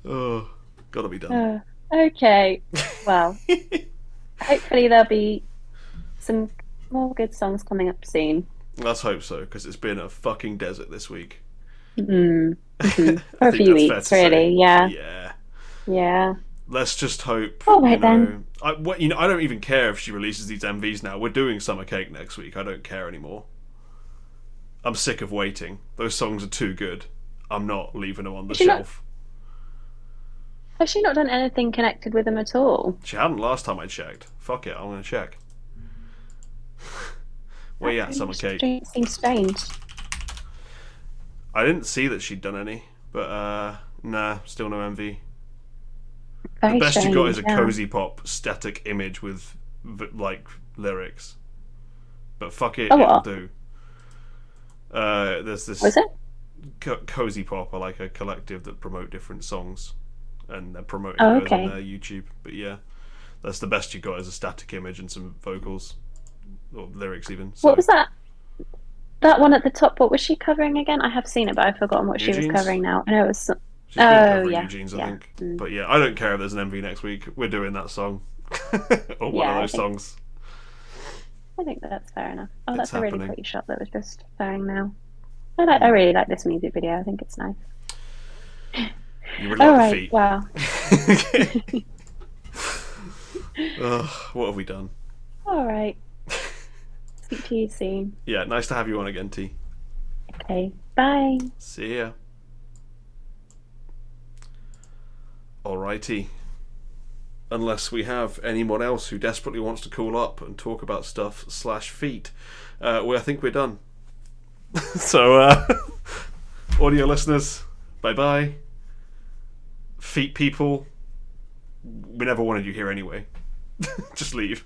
Oh, gotta be done. Okay, well, hopefully there'll be some more good songs coming up soon. Let's hope so, because it's been a fucking desert this week. For a think few that's fair weeks, to say. really. Yeah. Yeah. Let's just hope. All right, then. I don't even care if she releases these MVs now. We're doing Summer Cake next week. I don't care anymore. I'm sick of waiting. Those songs are too good. I'm not leaving them on the shelf. Has she not done anything connected with them at all? She hadn't last time I checked. Fuck it, I'm gonna check. Where you at, Summer Cake? Seems strange. I didn't see that she'd done any, but nah, still no MV. Very The best strange, you got is a yeah. cozy pop static image with like lyrics. But fuck it, Oh, it'll what? do. There's this Was it? cozy pop are like a collective that promote different songs, and they're promoting Oh, those okay. on their YouTube. But yeah, that's the best you got is a static image and some vocals or lyrics even. So. What was that? That one at the top. What was she covering again? I have seen it, but I've forgotten what she was Eugene's? covering now. I know it was. She's been covering yeah, Eugene's, I yeah. think. But yeah, I don't care if there's an MV next week. We're doing that song. Or one Yeah, of I those think- songs. I think that's fair enough. Oh, It's that's a really happening. pretty shot that was just firing now. I really like this music video. I think it's nice. You really All like right. the feet. Wow. Ugh, what have we done? All right. Speak to you soon. Yeah, nice to have you on again, T. Okay. Bye. See ya. Alrighty. Unless we have anyone else who desperately wants to call up and talk about stuff/feet, I think we're done. So, audio listeners, bye bye. Feet people, we never wanted you here anyway. Just leave.